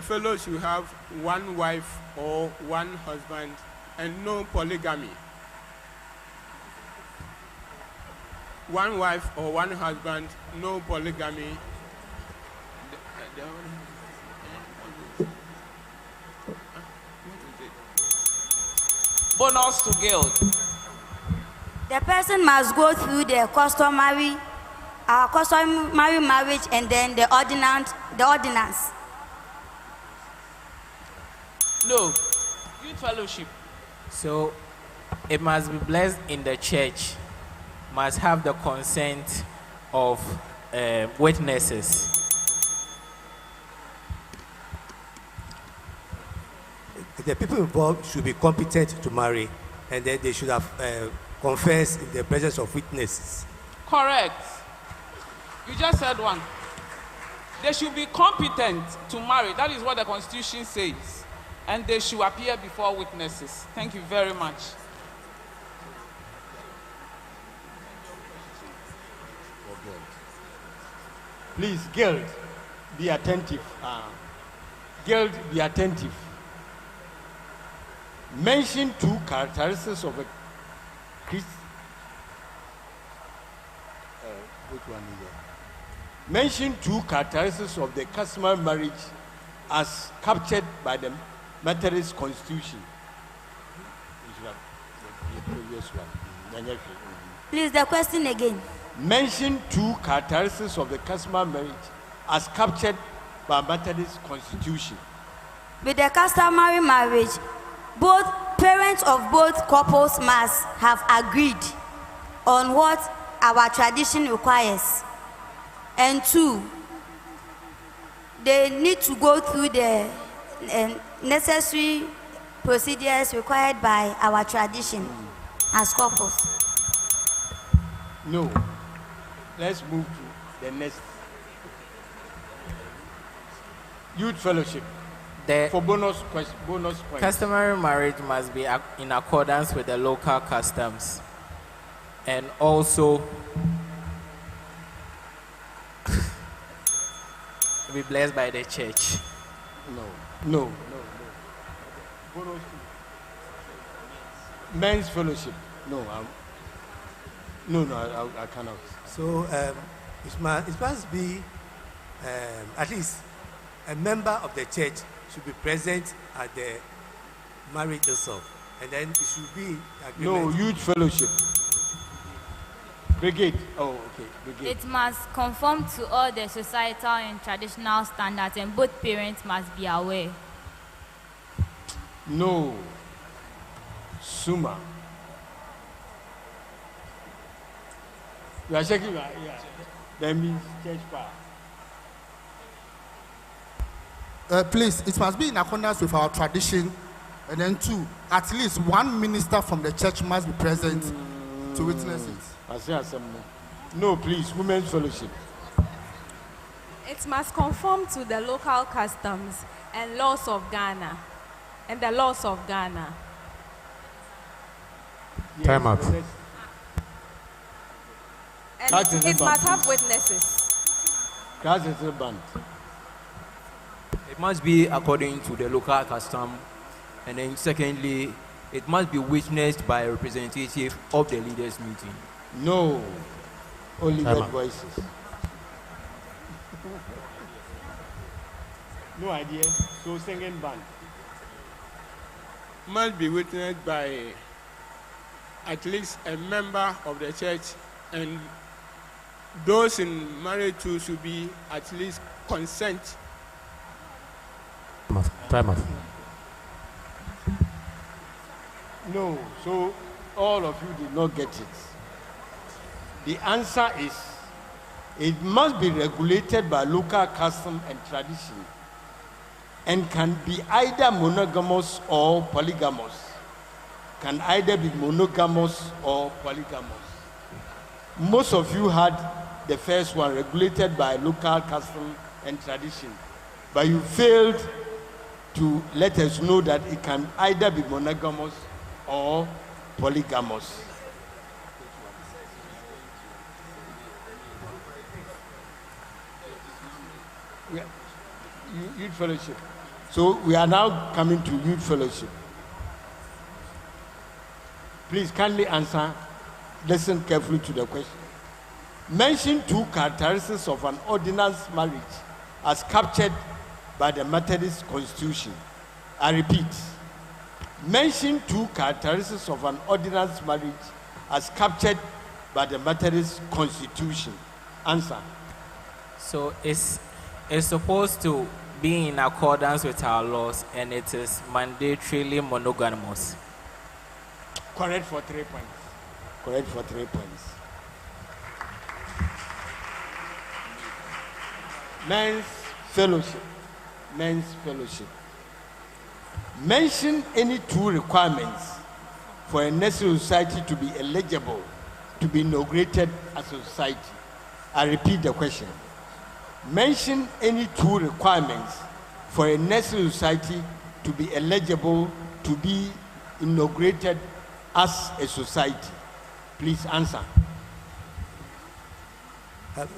fellow should have 1 wife or 1 husband and no polygamy. 1 wife or 1 husband, no polygamy. Bonus to guild. The person must go through the customary marriage and then the ordinance. No. Youth fellowship. So it must be blessed in the church, must have the consent of witnesses. The people involved should be competent to marry, and then they should have confessed in the presence of witnesses. Correct. You just said one. They should be competent to marry. That is what the Constitution says. And they should appear before witnesses. Thank you very much. Please, Guild, be attentive. Guild, be attentive. Mention 2 characteristics of a Christian. Which one is it? Mention 2 characteristics of the customary marriage as captured by the Methodist Constitution. The previous one. Please, the question again. Mention 2 characteristics of the customary marriage as captured by Methodist Constitution. With the customary marriage, both parents of both couples must have agreed on what our tradition requires. And 2, they need to go through the necessary procedures required by our tradition as couples. No. Let's move to the next. Youth fellowship. For bonus points. Customary marriage must be in accordance with the local customs, and also be blessed by the church. No. Bonus. Men's fellowship. No, I cannot. So it must be at least a member of the church should be present at the marriage itself, and then it should be agreement. No, youth fellowship. Brigade. Oh, okay. Brigade. It must conform to all the societal and traditional standards, and both parents must be aware. No. Suma. You are shaking your ear. That means church power. Please, it must be in accordance with our tradition. And then 2, at least one minister from the church must be present to witness it. I say, no, please, women's fellowship. It must conform to the local customs and laws of Ghana. And the laws of Ghana. Yes, Time up. And it must have witnesses. Class is banned. It must be according to the local custom. And then secondly, it must be witnessed by a representative of the leaders' meeting. No. Only the voices. No idea. So singing band. Must be witnessed by at least a member of the church, and those in married to should be at least consent. Time up. No, so all of you did not get it. The answer is, it must be regulated by local custom and tradition and can be either monogamous or polygamous. Can either be monogamous or polygamous. Most of you had the first one, regulated by local custom and tradition, but you failed to let us know that it can either be monogamous or polygamous. Youth fellowship. So we are now coming to youth fellowship. Please kindly answer. Listen carefully to the question. Mention 2 characteristics of an ordinance marriage as captured by the Methodist Constitution. I repeat. Mention 2 characteristics of an ordinance marriage as captured by the Methodist Constitution. Answer. So it's supposed to be in accordance with our laws, and it is mandatorily monogamous. Correct for 3 points. Correct for 3 points. Men's fellowship. Men's fellowship. Mention any 2 requirements for a necessary society to be eligible to be inaugurated as a society. I repeat the question. Mention any 2 requirements for a necessary society to be eligible to be inaugurated as a society. Please answer.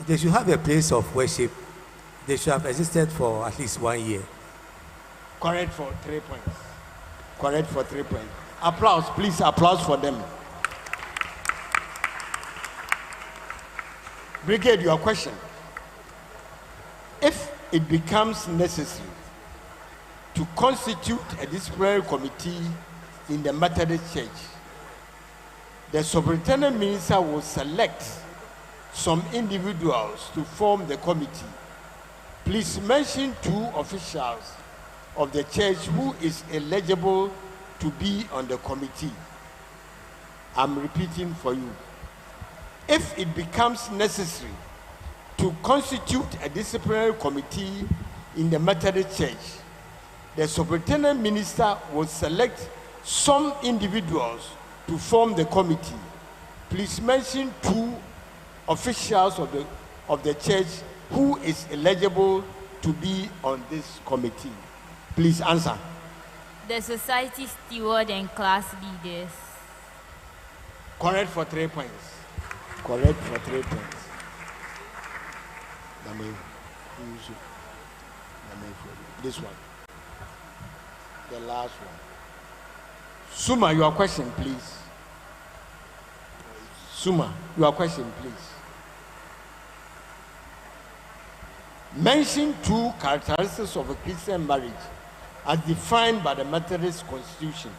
They should have a place of worship. They should have existed for at least 1 year. Correct for 3 points. Correct for 3 points. Applause, please, applause for them. Brigade, your question. If it becomes necessary to constitute a disciplinary committee in the Methodist Church, the superintendent minister will select some individuals to form the committee. Please mention 2 officials of the church who is eligible to be on the committee. I'm repeating for you. If it becomes necessary to constitute a disciplinary committee in the Methodist Church, the superintendent minister will select some individuals to form the committee. Please mention 2 officials of the church who is eligible to be on this committee. Please answer. The society steward and class leaders. Correct for 3 points. Correct for 3 points. This one. The last one. Suma, your question, please. Suma, your question, please. Mention 2 characteristics of a Christian marriage as defined by the Methodist Constitution.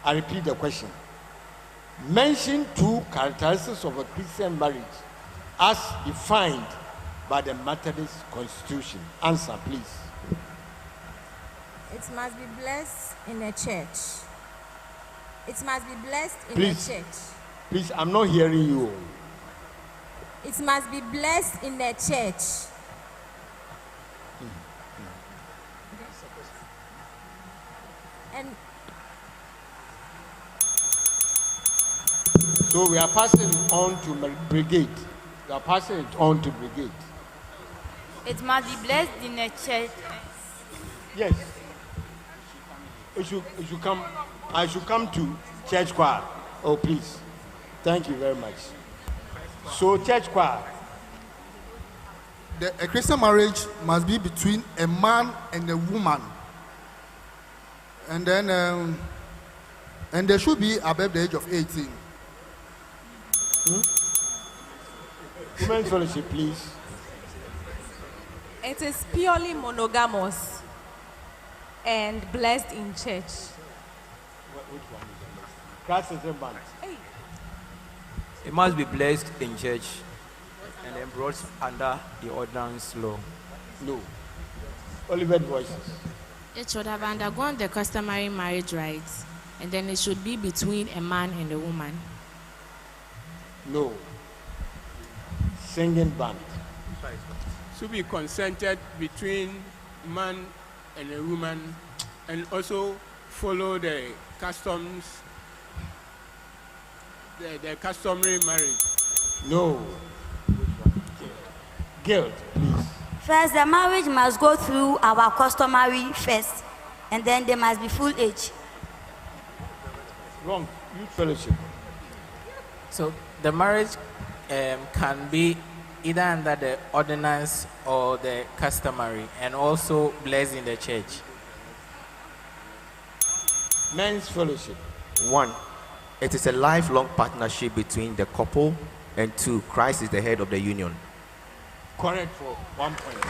I repeat the question. Mention 2 characteristics of a Christian marriage as defined by the Methodist Constitution. Answer, please. It It must be blessed in a church. It must be blessed in Please. a church. Please, I'm not hearing you. It must be blessed in a church. And So we are passing it on to brigade. We are passing it on to brigade. It must be blessed in a church. Yes. It should come. I should come to church choir. Oh, please. Thank you very much. So, church choir. A Christian marriage must be between a man and a woman. And then, and they should be above the age of 18. Women's fellowship, please. It is purely monogamous and blessed in church. Which one is the Christ is a man. It must be blessed in church and then brought under the ordinance law. No. Olivet voices. It should have undergone the customary marriage rites, and then it should be between a man and a woman. No. Singing band. Should be consented between man and a woman, and also follow the customs, the customary marriage. No. Guild, please. First, the marriage must go through our customary first, and then they must be full age. Wrong. Youth fellowship. So the marriage can be either under the ordinance or the customary, and also blessed in the church. Men's fellowship. 1. It is a lifelong partnership between the couple, and 2. Christ is the head of the union. Correct for 1 point.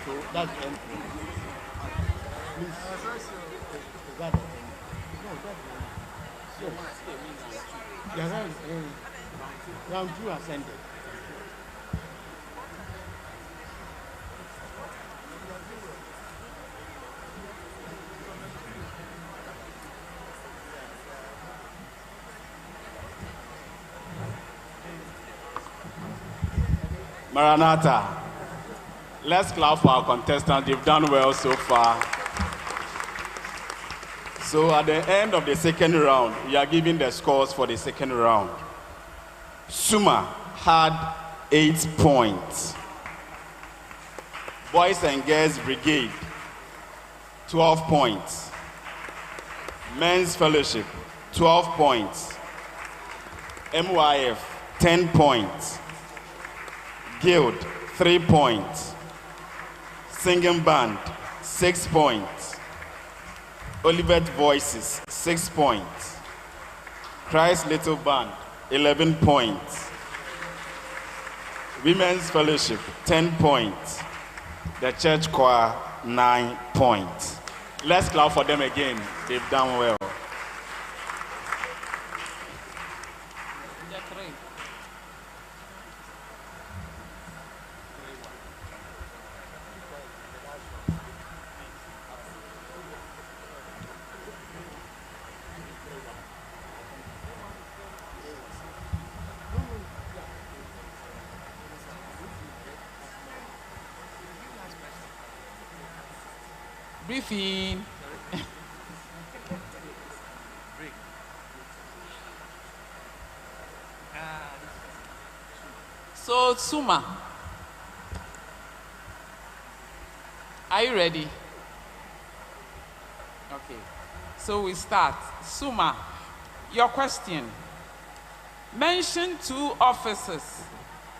So that's the end. Please. Is that the end? No, that's the end. Yes. Round 2 has ended. Maranatha. Let's clap for our contestants. They've done well so far. So at the end of the second round, we are giving the scores for the second round. Suma had 8 points. Boys and Girls Brigade, 12 points. Men's Fellowship, 12 points. MYF, 10 points. Guild, 3 points. Singing Band, 6 points. Olivet Voices, 6 points. Christ Little Band, 11 points. Women's Fellowship, 10 points. The Church Choir, 9 points. Let's clap for them again. They've done well. Briefing. So, Suma, are you ready? Okay. So we start. Suma, your question. Mention 2 offices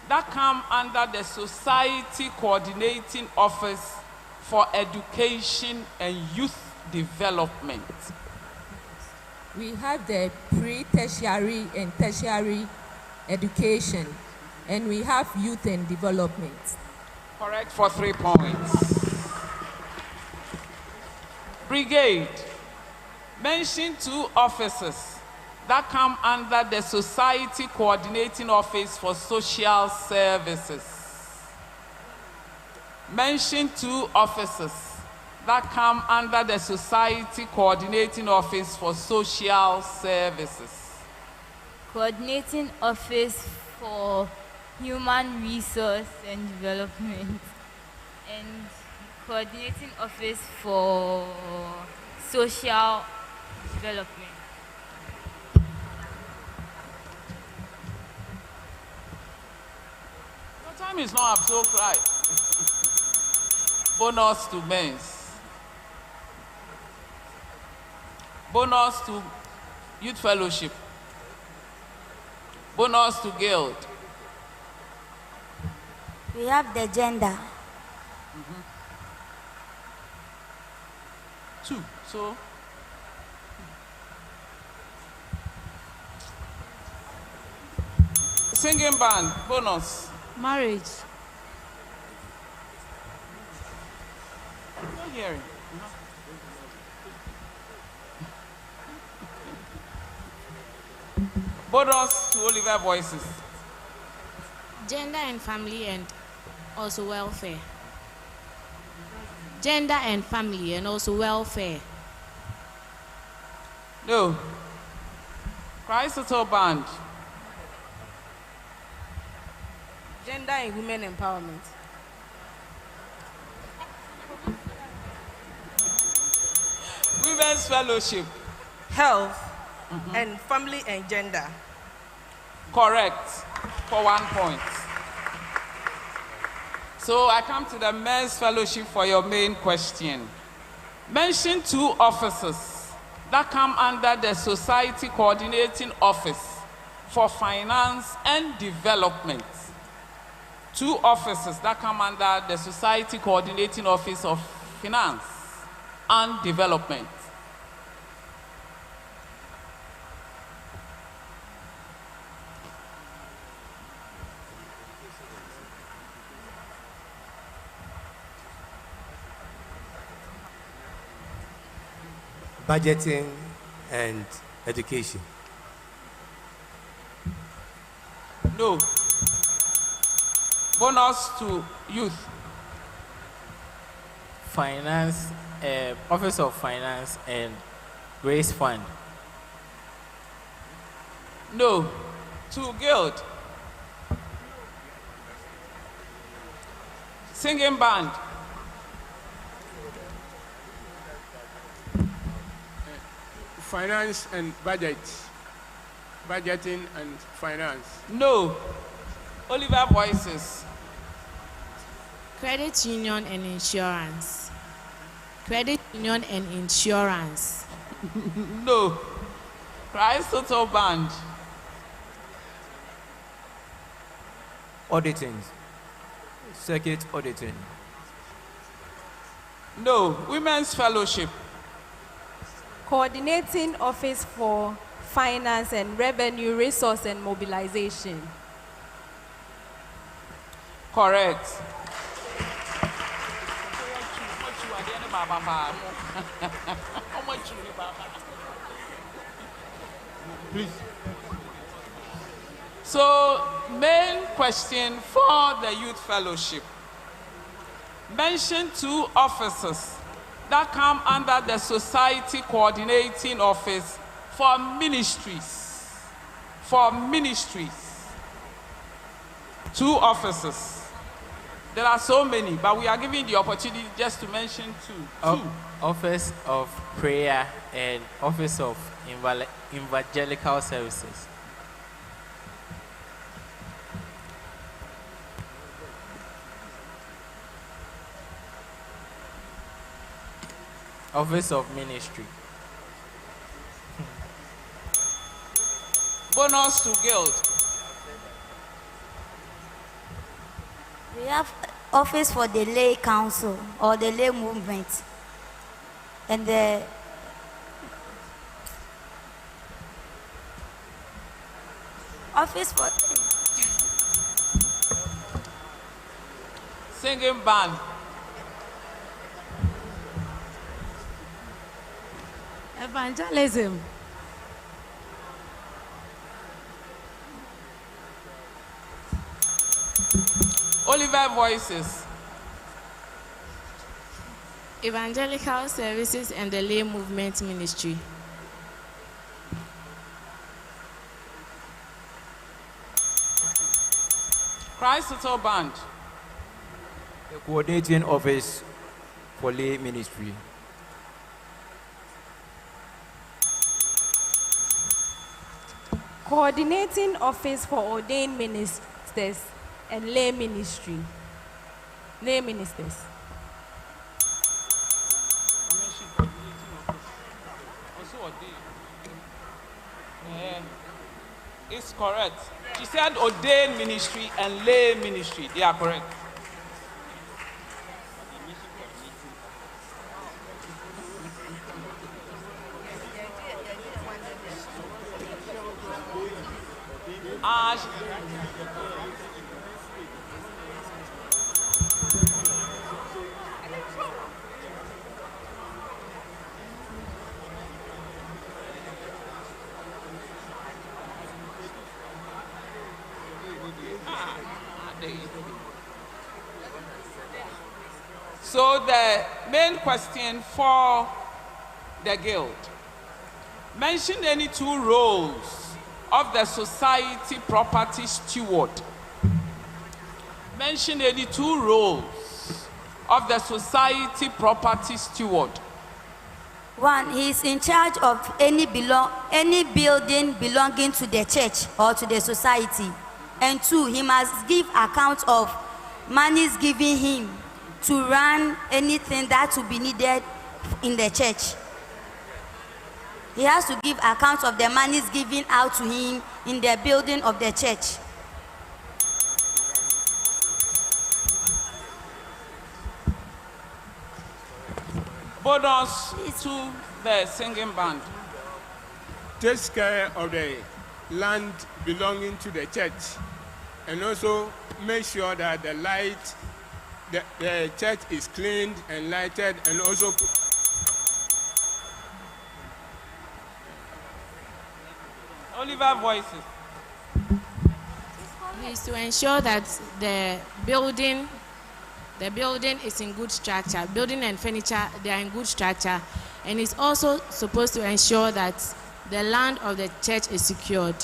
that come under the Society Coordinating Office for Education and Youth Development. We have the pre-tertiary and tertiary education, and we have youth and development. Correct for 3 points. Brigade, mention 2 offices that come under the Society Coordinating Office for Social Services. Mention 2 officers that come under the Society Coordinating Office for Social Services. Coordinating Office for Human Resource and Development, and Coordinating Office for Social Development. Your time is not up, so cry. Bonus to men's. Bonus to youth fellowship. Bonus to guild. We have the gender. 2. So singing band, bonus. Marriage. Not hearing. Bonus to Oliver Voices. Gender and family and also welfare. Gender and family and also welfare. No. Christ Little Band. Gender and women empowerment. Women's Fellowship. Health and family and gender. Correct. For 1 point. So I come to the Men's Fellowship for your main question. Mention 2 officers that come under the Society Coordinating Office for Finance and Development. 2 officers that come under the Society Coordinating Office of Finance and Development. Budgeting and education. No. Bonus to youth. Finance, Office of Finance and Grace Fund. No. To guild. Singing band. Finance and budget. Budgeting and finance. No. Oliver Voices. Credit union and insurance. Credit union and insurance. No. Christ Little Band. Auditing. Circuit auditing. No. Women's Fellowship. Coordinating Office for Finance and Revenue, Resource and Mobilization. Correct. Please. So, main question for the Youth Fellowship. Mention 2 officers that come under the Society Coordinating Office for ministries. For ministries. 2 officers. There are so many, but we are giving the opportunity just to mention 2. Office of Prayer and Office of Evangelical Services. Office of Ministry. Bonus to guild. We have office for the lay council or the lay movement. And the office for Singing band. Evangelism. Oliver Voices. Evangelical Services and the Lay Movement Ministry. Christ Little Band. The coordinating office for lay ministry. Coordinating office for ordained ministers and lay ministry. Lay ministers. It's correct. She said ordained ministry and lay ministry. They are correct. So the main question for the guild: mention any two roles of the society property steward. Mention any two roles of the society property steward. 1, he is in charge of any building belonging to the church or to the society. And 2, he must give account of monies given him to run anything that will be needed in the church. He has to give account of the monies given out to him in the building of the church. Bonus to the singing band. Takes care of the land belonging to the church, and also make sure that the light, the church is cleaned and lighted, and also Oliver Voices. Is to ensure that the building is in good structure. Building and furniture, they are in good structure. And it's also supposed to ensure that the land of the church is secured.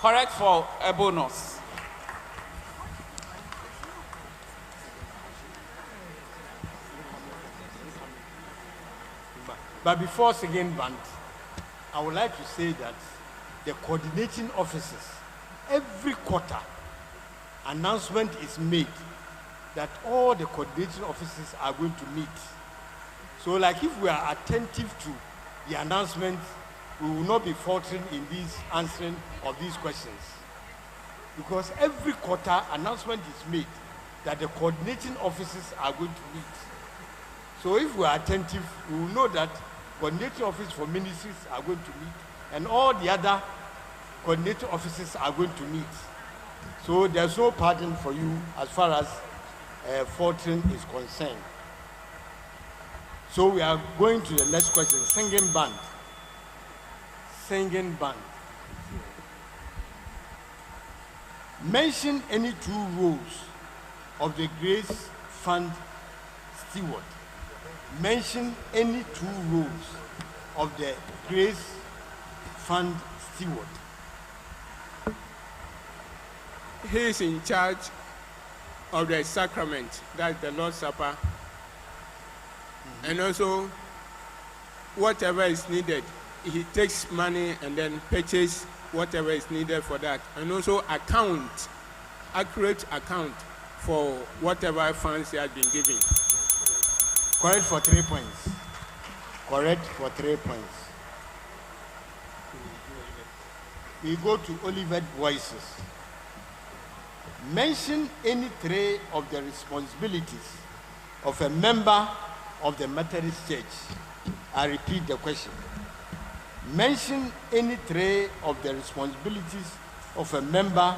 Correct for a bonus. But before singing band, I would like to say that the coordinating officers, every quarter, announcement is made that all the coordinating officers are going to meet. So like if we are attentive to the announcement, we will not be faltering in these answering of these questions. Because every quarter announcement is made that the coordinating officers are going to meet. So if we are attentive, we will know that coordinating office for ministries are going to meet, and all the other coordinating officers are going to meet. So there's no pardon for you as far as faltering is concerned. So we are going to the next question. Singing band. Singing band. Mention any two roles of the Grace Fund steward. Mention any two roles of the Grace Fund steward. he is in charge of the sacrament, that's the Lord's Supper, and also whatever is needed, he takes money and then purchases whatever is needed for that, and also accurate account for whatever funds he has been given. Correct for 3 points. Correct for 3 points. We go to Olivet Voices. Mention any three of the responsibilities of a member of the Methodist Church. I repeat the question. Mention any three of the responsibilities of a member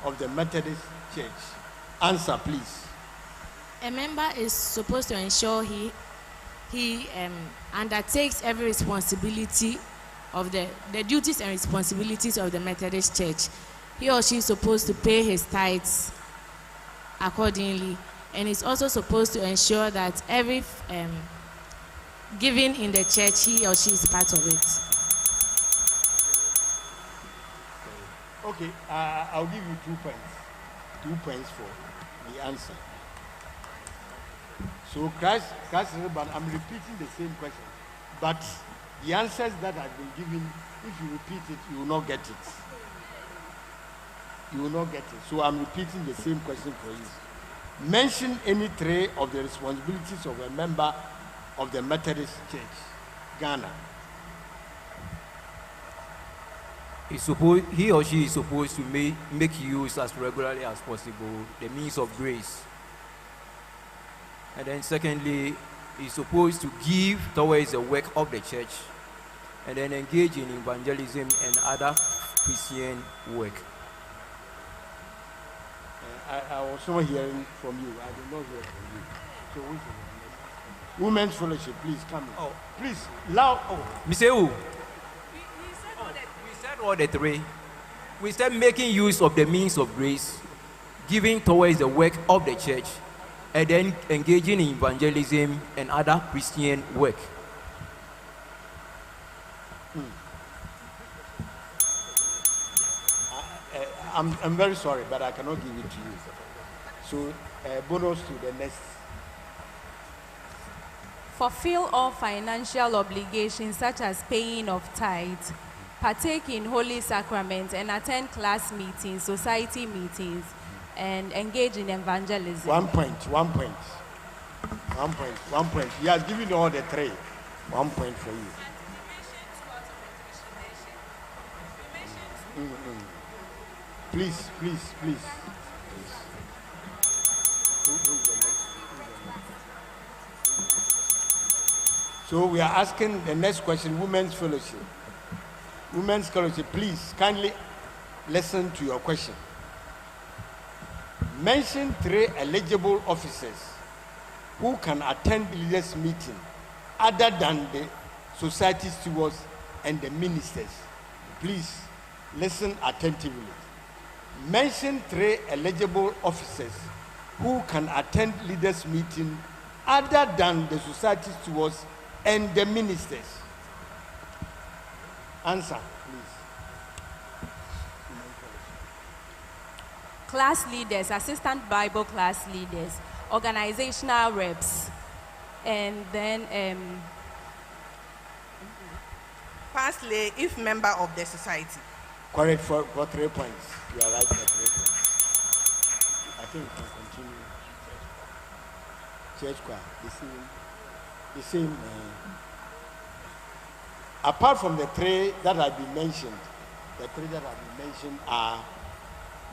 of the Methodist Church. Answer, please. A member is supposed to ensure he undertakes every responsibility of the duties and responsibilities of the Methodist Church. He or she is supposed to pay his tithes accordingly, and is also supposed to ensure that every giving in the church, he or she is part of it. Okay, I'll give you 2 points. 2 points for the answer. So, Christ, but I'm repeating the same question. But the answers that have been given, if you repeat it, you will not get it. You will not get it. So, I'm repeating the same question for you. Mention any 3 of the responsibilities of a member of the Methodist Church, Ghana. He or she is supposed to make use as regularly as possible the means of grace. And then secondly, he's supposed to give towards the work of the church and then engage in evangelism and other Christian work. I was not hearing from you. I did not hear from you. So which is Women's Fellowship, please come in. Oh, please, loud. Oh. Mr. Wu, we said all the 3. We said making use of the means of grace, giving towards the work of the church, and then engaging in evangelism and other Christian work. I'm very sorry, but I cannot give it to you. So, bonus to the next. Fulfill all financial obligations such as paying of tithes, partake in holy sacraments, and attend class meetings, society meetings, and engage in evangelism. 1 point. 1 point. 1 point. 1 point. He has given all the 3. 1 point for you. Please. So we are asking the next question, Women's Fellowship. Women's Fellowship, please kindly listen to your question. Mention 3 eligible officers who can attend leaders' meeting other than the society stewards and the ministers. Please listen attentively. Mention 3 eligible officers who can attend leaders' meeting other than the society stewards and the ministers. Answer, please. Class leaders, assistant Bible class leaders, organizational reps, and then Firstly, if member of the society. Correct for 3 points. You are right for 3 points. I think we can continue. Church choir, the same. Apart from the 3 that have been mentioned, the 3 that have been mentioned are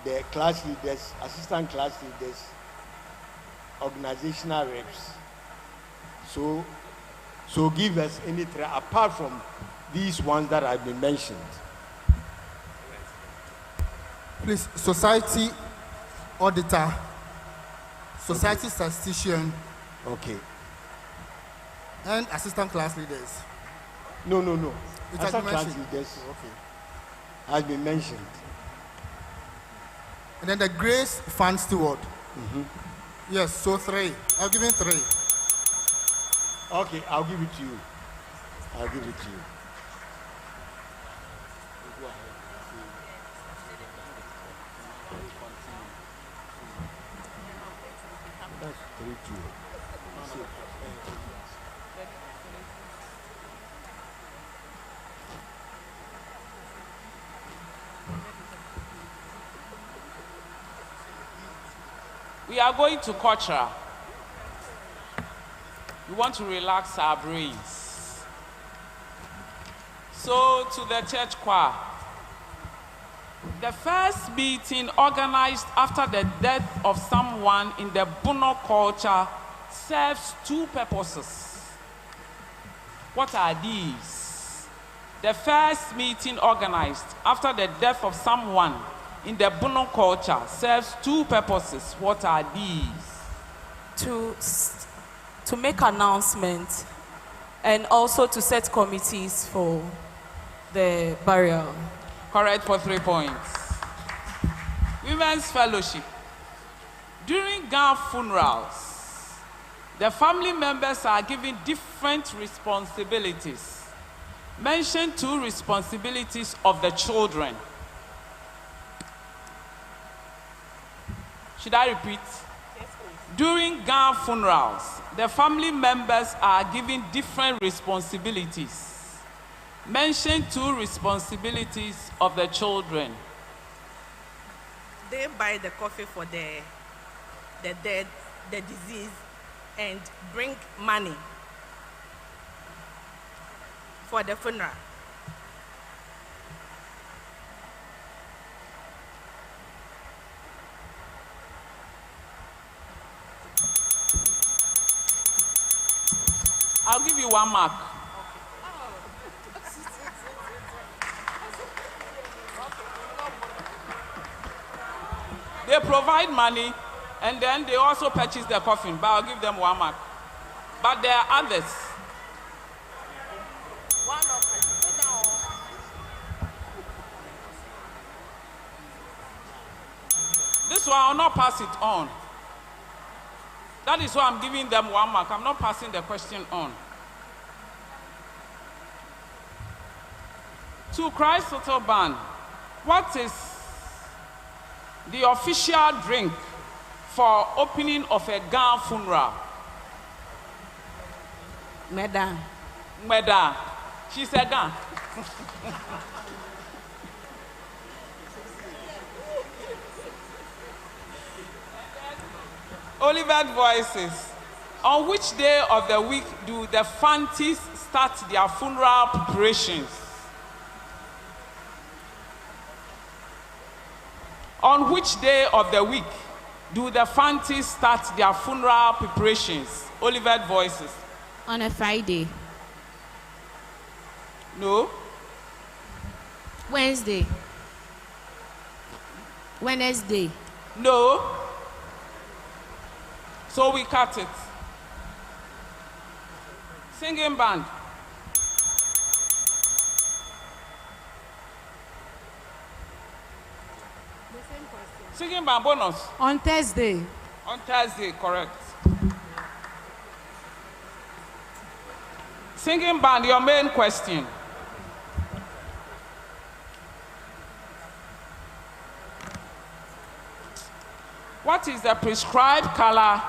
the class leaders, assistant class leaders, organizational reps. So give us any 3 apart from these ones that have been mentioned. Please, society auditor, society statistician. Okay. And assistant class leaders. No. It has assistant been class mentioned. leaders has been mentioned. And then the Grace Fund Steward. Yes, so 3. I'll give him 3. Okay, I'll give it to you. Go ahead. That's 3-2. We are going to culture. We want to relax our brains. So, to the church choir. The first meeting organized after the death of someone in the Bono culture serves 2 purposes. What are these? The first meeting organized after the death of someone in the Bono culture serves 2 purposes. What are these? To make announcements and also to set committees for the burial. Correct for 3 points. Women's Fellowship. During Ghana funerals, the family members are given different responsibilities. Mention 2 responsibilities of the children. Should I repeat? During Ghana funerals, the family members are given different responsibilities. Mention 2 responsibilities of the children. They buy the coffee for the dead, the disease, and bring money for the funeral. I'll give you 1 mark. They provide money and then they also purchase the coffin, but I'll give them 1 mark. But there are others. This one I'll not pass it on. That is why I'm giving them 1 mark. I'm not passing the question on. To Christ Total Band, what is the official drink for opening of a Ghana funeral? Meda. Meda. She said Ghana. Olivet Voices. On which day of the week do the Fantis start their funeral preparations? On which day of the week do the Fantis start their funeral preparations? Olivet Voices. On a Friday. No. Wednesday. Wednesday. No. So we cut it. Singing band. Singing band bonus. On Thursday. On Thursday, correct. Singing band, your main question. What is the prescribed color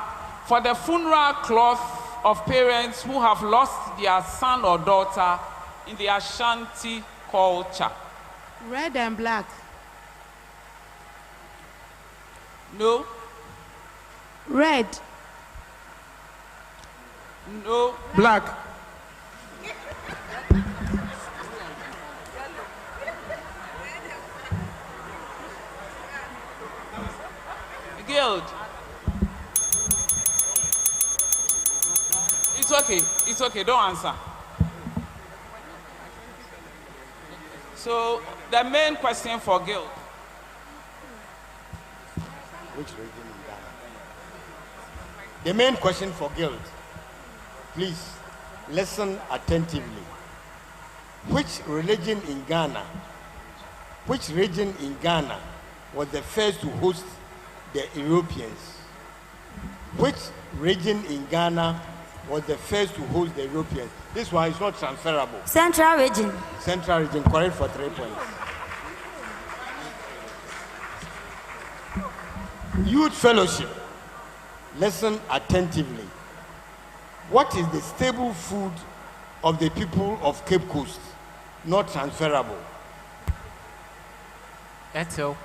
for the funeral cloth of parents who have lost their son or daughter in the Ashanti culture? Red and black. No. Red. No. Black. Guild. It's okay. It's okay. Don't answer. So the main question for Guild. Which region in Ghana? The main question for Guild. Please listen attentively. Which religion in Ghana? Which region in Ghana was the first to host the Europeans? Which region in Ghana was the first to host the Europeans? This one is not transferable. Central region. Central region, correct for 3 points. Youth Fellowship, listen attentively. What is the staple food of the people of Cape Coast? Not transferable. Eto.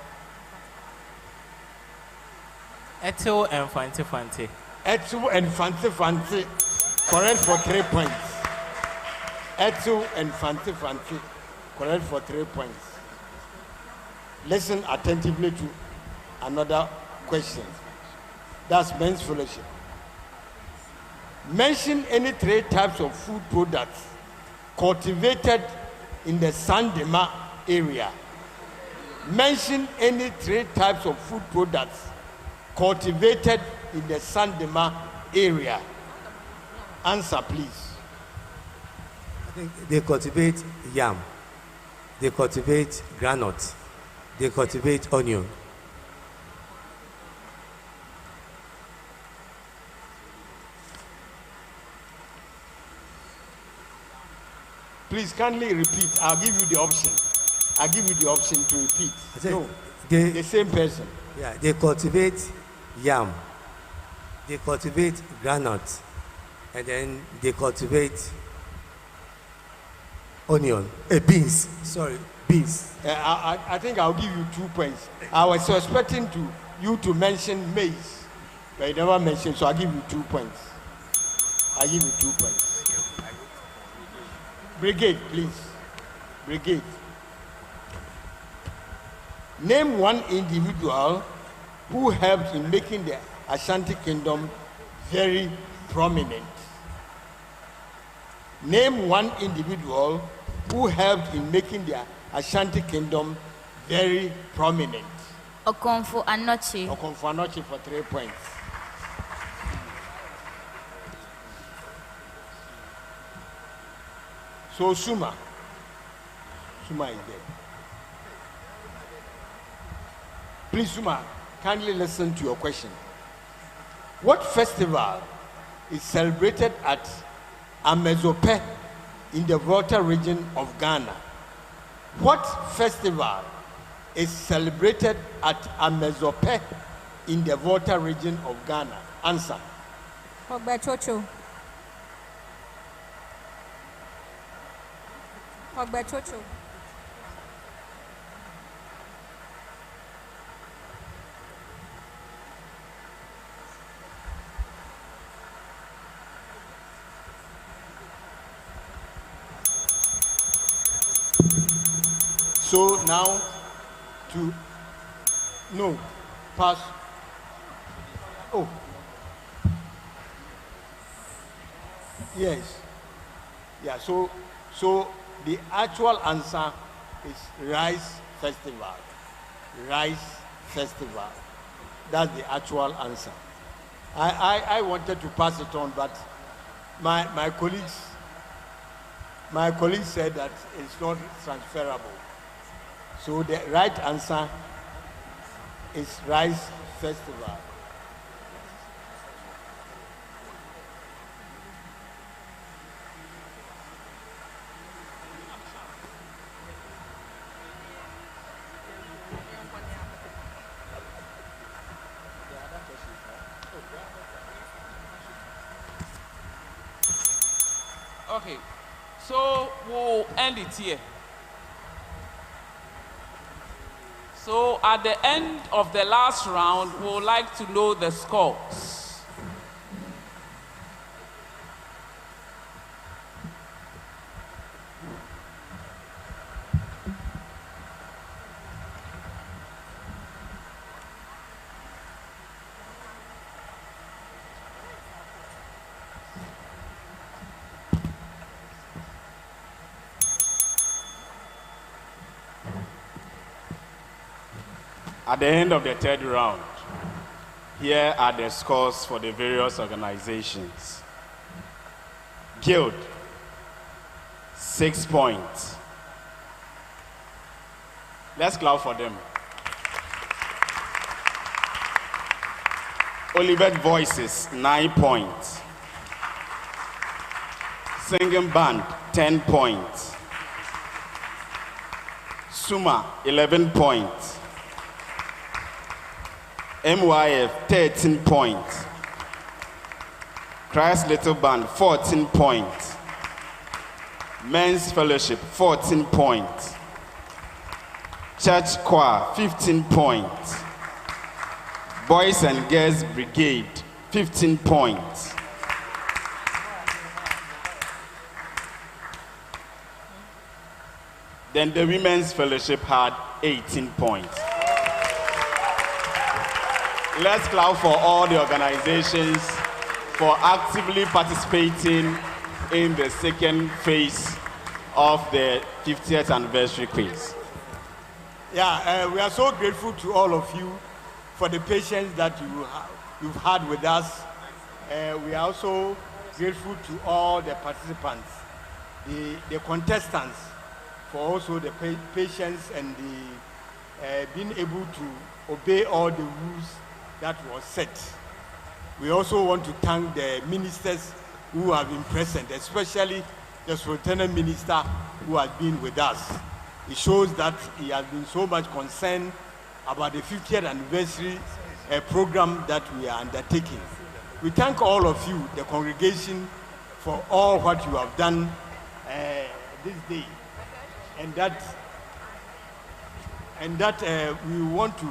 Eto and Fante Fante. Eto and Fante Fante, correct for 3 points. Eto and Fante Fante, correct for 3 points. Listen attentively to another question. That's men's fellowship. Mention any 3 types of food products cultivated in the Sandema area. Mention any 3 types of food products cultivated in the Sandema area. Answer, please. I think they cultivate yam, they cultivate groundnut, they cultivate onion. Please kindly repeat. I'll give you the option. I'll give you the option to repeat. No, the same person. Yeah, they cultivate yam, they cultivate granite, and then they cultivate onion, beans. Sorry, beans. I think I'll give you 2 points. I was expecting you to mention maize, but you never mentioned, so I'll give you 2 points. I'll give you 2 points. Brigade, please. Brigade. Name one individual who helped in making the Ashanti Kingdom very prominent. Name one individual who helped in making the Ashanti Kingdom very prominent. Okonfo Anoche. Okonfo Anoche for 3 points. So Suma is there. Please, Suma, kindly listen to your question. What festival is celebrated at Amezope in the Volta region of Ghana? What festival is celebrated at Amezope in the Volta region of Ghana? Answer. Ogbechocho. Ogbechocho. So now pass. Oh, yes, yeah. So the actual answer is Rice Festival. Rice Festival. That's the actual answer. I wanted to pass it on, but my colleagues said that it's not transferable. So the right answer is Rice Festival. Okay, so we'll end it here. So at the end of the last round, we would like to know the scores. At the end of the third round, here are the scores for the various organizations. Guild, 6 points. Let's clap for them. Olivet Voices, 9 points. Singing Band, 10 points. Suma, 11 points. MYF, 13 points. Christ Little Band, 14 points. Men's Fellowship, 14 points. Church Choir, 15 points. Boys and Girls Brigade, 15 points. Then the Women's Fellowship had 18 points. Let's clap for all the organizations for actively participating in the second phase of the 50th anniversary quiz. Yeah, we are so grateful to all of you for the patience that you've had with us. We are also grateful to all the participants, the contestants, for also the patience and the being able to obey all the rules that was set. We also want to thank the ministers who have been present, especially the Superintendent Minister who has been with us. It shows that he has been so much concerned about the 50th anniversary program that we are undertaking. We thank all of you, the congregation, for all what you have done this day, and that we want to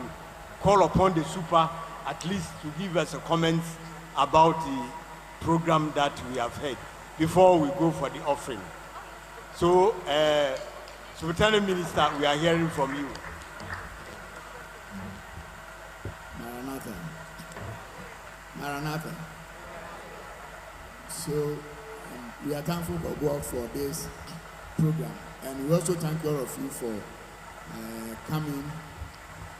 call upon the super at least to give us a comment about the program that we have heard before we go for the offering. So, Superintendent Minister, we are hearing from you. Maranatha. Maranatha. So, we are thankful for God for this program, and we also thank all of you for coming.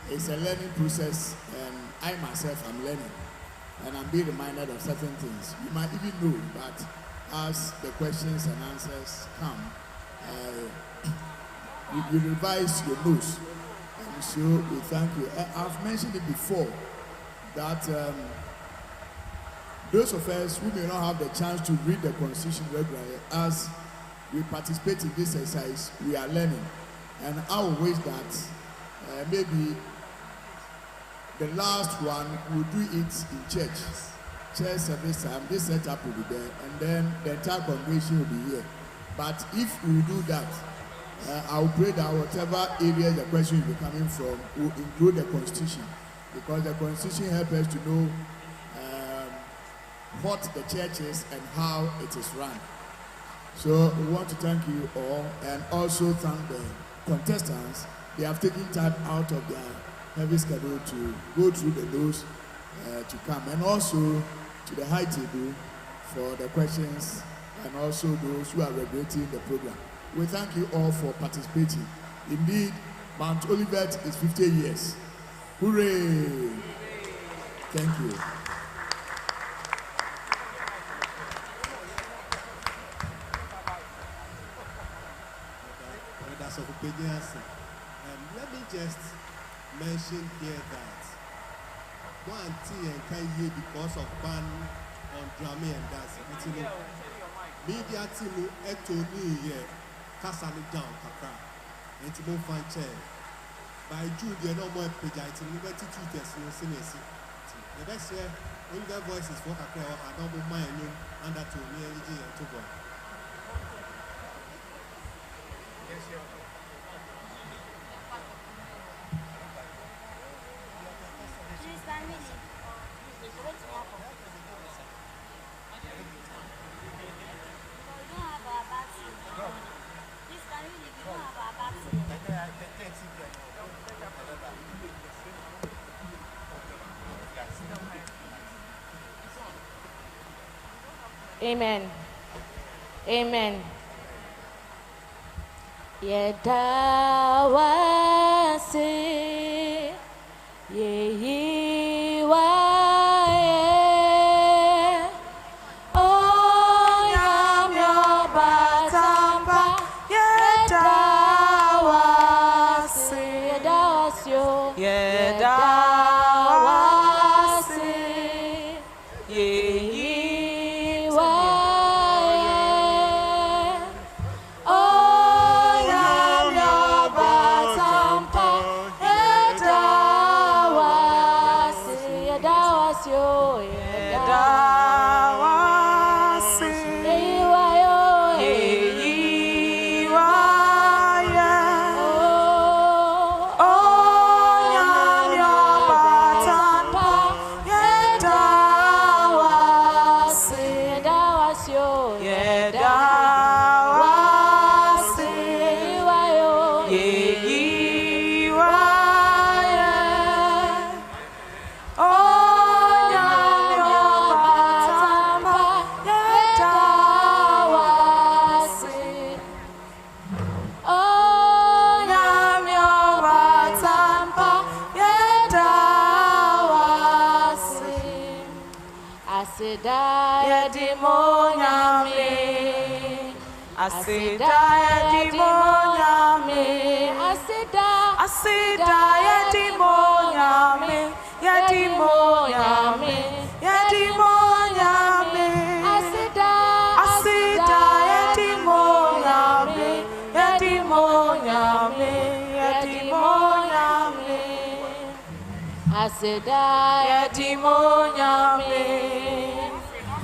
It's a learning process, and I myself am learning, and I'm being reminded of certain things. You might even know, but as the questions and answers come, you revise your notes, and so we thank you. I've mentioned it before that those of us who may not have the chance to read the Constitution regularly, as we participate in this exercise, we are learning. And I will wish that maybe the last one will do it in church service time. This setup will be there, and then the entire congregation will be here. But if we do that, I will pray that whatever area the question will be coming from will include the Constitution, because the Constitution helps us to know what the church is and how it is run. So we want to thank you all, and also thank the contestants. They have taken time out of their heavy schedule to go through the notes to come, and also to the high table for the questions, and also those who are regulating the program. We thank you all for participating. Indeed, Mount Olivet is 50 years. Hooray! Thank you. Let me just mention here that one thing and can hear because of ban on drumming and dancing. Media team etoni here kasani down kakra. Intimo fan chair. By June they no more page it liberty tutors no senesi. The best year when their voices for kakra or double mind under to me and to go. Amen. Amen. Yedawase yeyiwa Asida Aseda Edimonyame.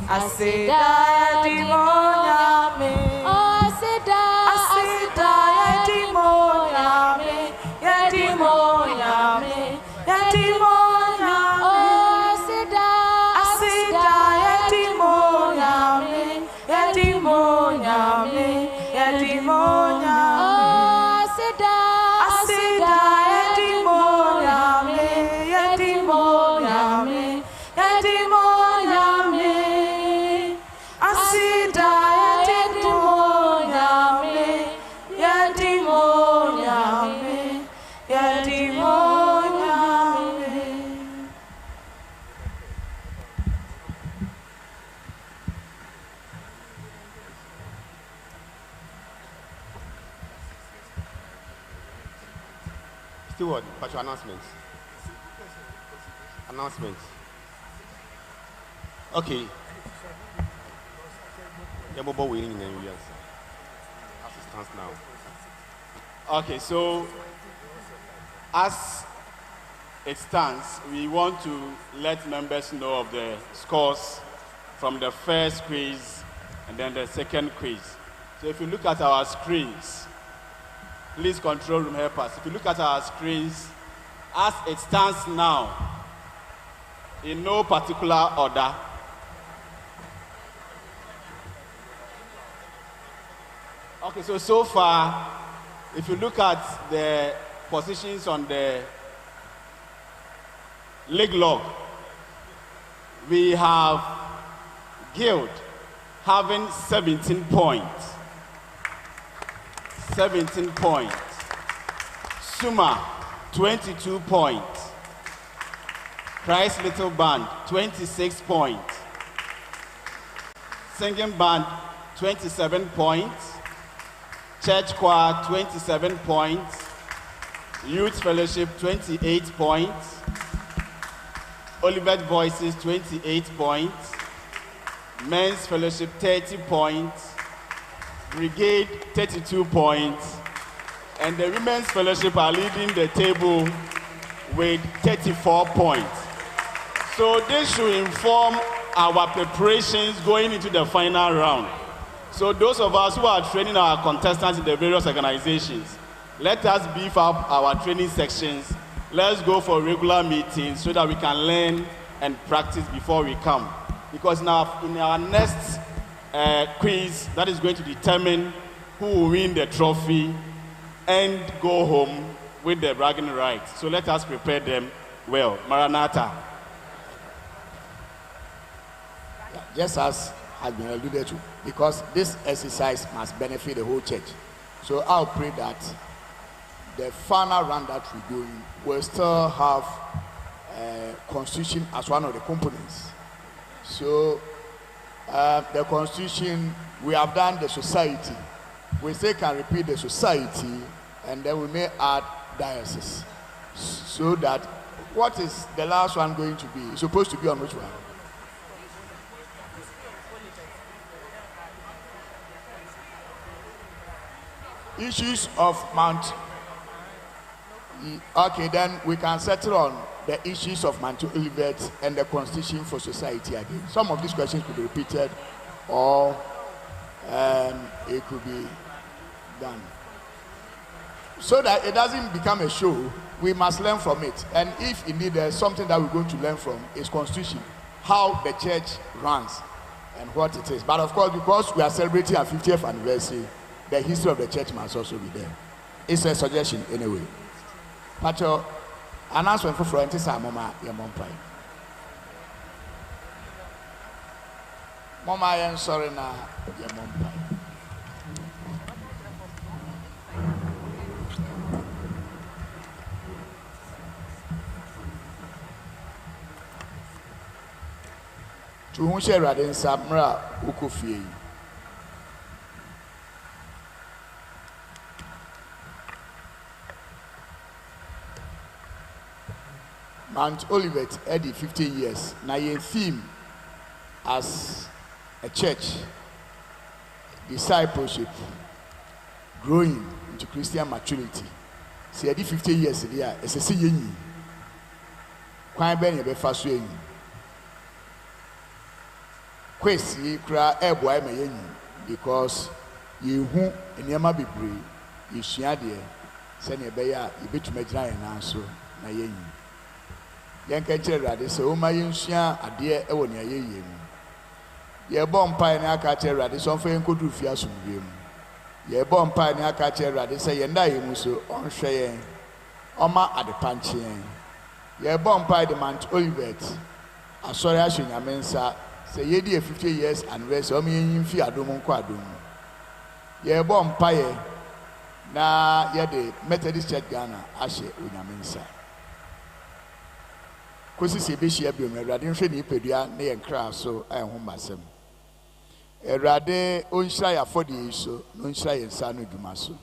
Aseda Edimonyame. Aseda Edimonyame. Edimonyame. Edimonyame. Aseda Edimonyame. Edimonyame. Edimonyame. Aseda Edimonyame. Edimonyame. Edimonyame. Aseda Edimonyame. Edimonyame. Edimonyame. Still what? Partial announcements. Announcements. Okay. Yeah, but waiting in the years. As it stands now. Okay, so as it stands, we want to let members know of the scores from the first quiz and then the second quiz. So if you look at our screens, please control room help us. If you look at our screens, as it stands now, in no particular order, okay, so far, if you look at the positions on the league log, we have Guild having 17 points. 17 points. Suma, 22 points. Christ Little Band, 26 points. Singing Band, 27 points. Church Choir, 27 points. Youth Fellowship, 28 points. Olivet Voices, 28 points. Men's Fellowship, 30 points. Brigade, 32 points. And the Women's Fellowship are leading the table with 34 points. So this should inform our preparations going into the final round. So those of us who are training our contestants in the various organizations, let us beef up our training sections. Let's go for regular meetings so that we can learn and practice before we come. Because now in our next quiz, that is going to determine who will win the trophy and go home with the bragging rights. So let us prepare them well. Maranatha. Just as has been alluded to, because this exercise must benefit the whole church. So I'll pray that the final round that we go in will still have constitution as one of the components. So the constitution, we have done the society. We still can repeat the society, and then we may add diocese. So that, what is the last one going to be? It's supposed to be on which one? Issues of Mount. Okay, then we can settle on the issues of Mount Olivet and the constitution for society again. Some of these questions could be repeated, or it could be done. So that it doesn't become a show, we must learn from it. And if indeed there's something that we're going to learn from, is constitution, how the church runs and what it is. But of course, because we are celebrating our 50th anniversary, the history of the church must also be there. It's a suggestion anyway. Pacho, announcement for Florence Mama, your mom pie. Mama, I am sorry now, your mom pie. To whom shall Radin Samra Ukufi? Mount Olivet, Eddie, 50 years. Now, your theme as a church, discipleship, growing into Christian maturity. See, Eddie, 50 years, it's a see. kwan bɛn yɛ bɛfa so enyi kwesi kura ɛboa ma yɛnyi because yehu nneɛma bebree yɛsua deɛ sɛnea ɛbɛyɛ a yɛbɛtumi agyina yɛn nan so na yɛnyi yɛnka kyerɛ Awurade sɛ woma yɛnsua adeɛ ɛwɔ nea yɛyɛ mu yɛbɔ mpae ne aka kyerɛ Awurade sɛ ɔmfa yɛnkɔduru fie asomdwie mu yɛbɔ mpae ne aka kyerɛ Awurade sɛ yɛn da yɛ mu so ɔnhwɛ yɛn ɔma adepa nkye yɛn yɛbɔ mpae de Mount Olivet asɔre ahyɛ Nyame nsa sɛ yɛdi 50 years anniversary ɔma yɛnyi mfi adom nkɔ adom mu yɛbɔ mpae na yɛde Methodist Church Ghana ahyɛ Onyame nsa kosi sɛ yɛbɛhyia biom Awurade nhwɛ ne ipadua ne yɛn kra so a ɛho mbasɛm Awurade ɔnhyira yɛ afɔdeɛ yi so na ɔnhyira yɛn nsa no dwuma so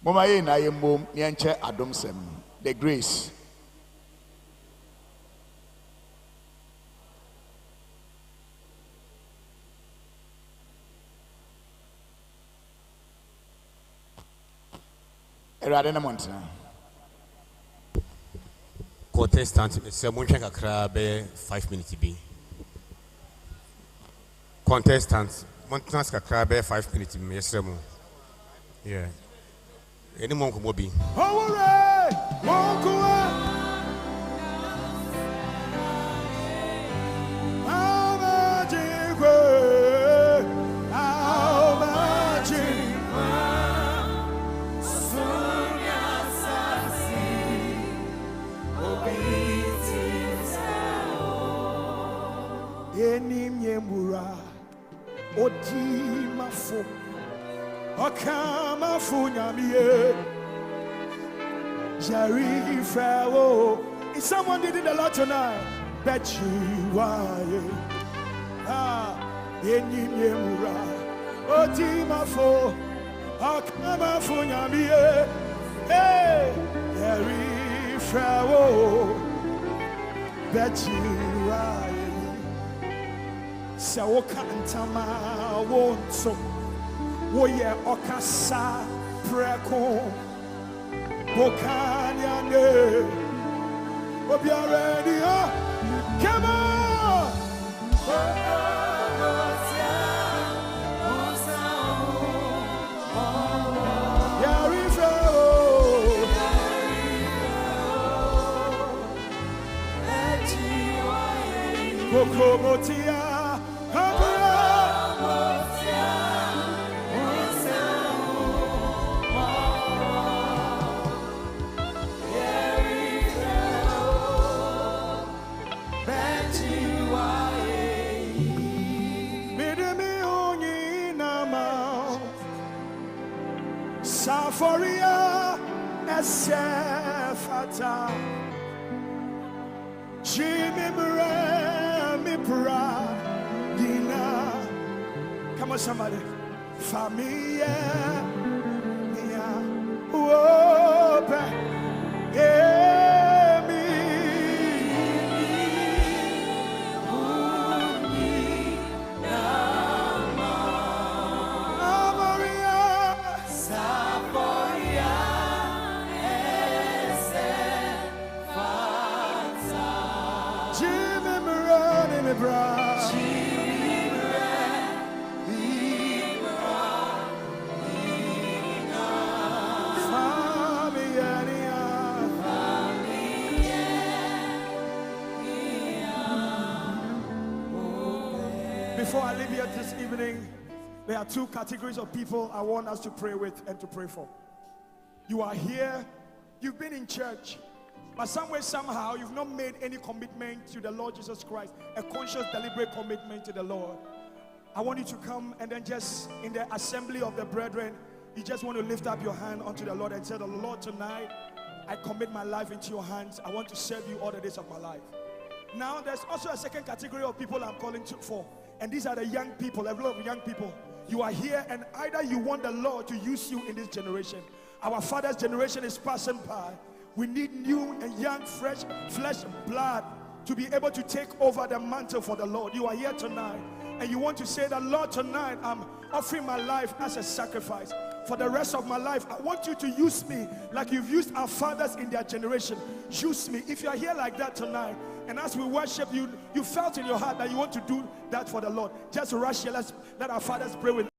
momma yɛn na yɛn mmom ne yɛnkyɛ adom sɛm the grace Awurade na montena contestant sɛ monhwɛ kakra bɛyɛ 5 minutes bi contestant montena kakra bɛyɛ 5 minutes bi yɛsrɛ mu yeah ɛni mo nkɔmmɔ bi Mura Odimafo Okamafu Nyamie Jerry Farrow. Is someone did the lot tonight? Bet you why Enim Mura Odimafo Okamafu Nyamie Hey Jerry Farrow. Bet you why Se okantama wonso woye okasa preko bokanya ne obiareni come on Kokomotia Saforia Esefata Jimmy mi pra Dina. Come on somebody. Familia Mia Ope Emi Uni Nama Amaria Saporia Esefata Jimmy Mirani mi bra Before I leave here this evening, there are two categories of people I want us to pray with and to pray for. You are here, you've been in church, but somewhere, somehow, you've not made any commitment to the Lord Jesus Christ, a conscious, deliberate commitment to the Lord. I want you to come and then just in the assembly of the brethren, you just want to lift up your hand unto the Lord and say, the Lord, tonight, I commit my life into your hands. I want to serve you all the days of my life. Now, there's also a second category of people I'm calling for. And these are the young people, a lot of young people. You are here and either you want the Lord to use you in this generation. Our father's generation is passing by. We need new and young, fresh flesh and blood to be able to take over the mantle for the Lord. You are here tonight and you want to say that, Lord, tonight I'm offering my life as a sacrifice. for the rest of my life. I want you to use me like you've used our fathers in their generation. Use me. If you are here like that tonight, and as we worship you, you felt in your heart that you want to do that for the Lord, just rush here. Let our fathers pray with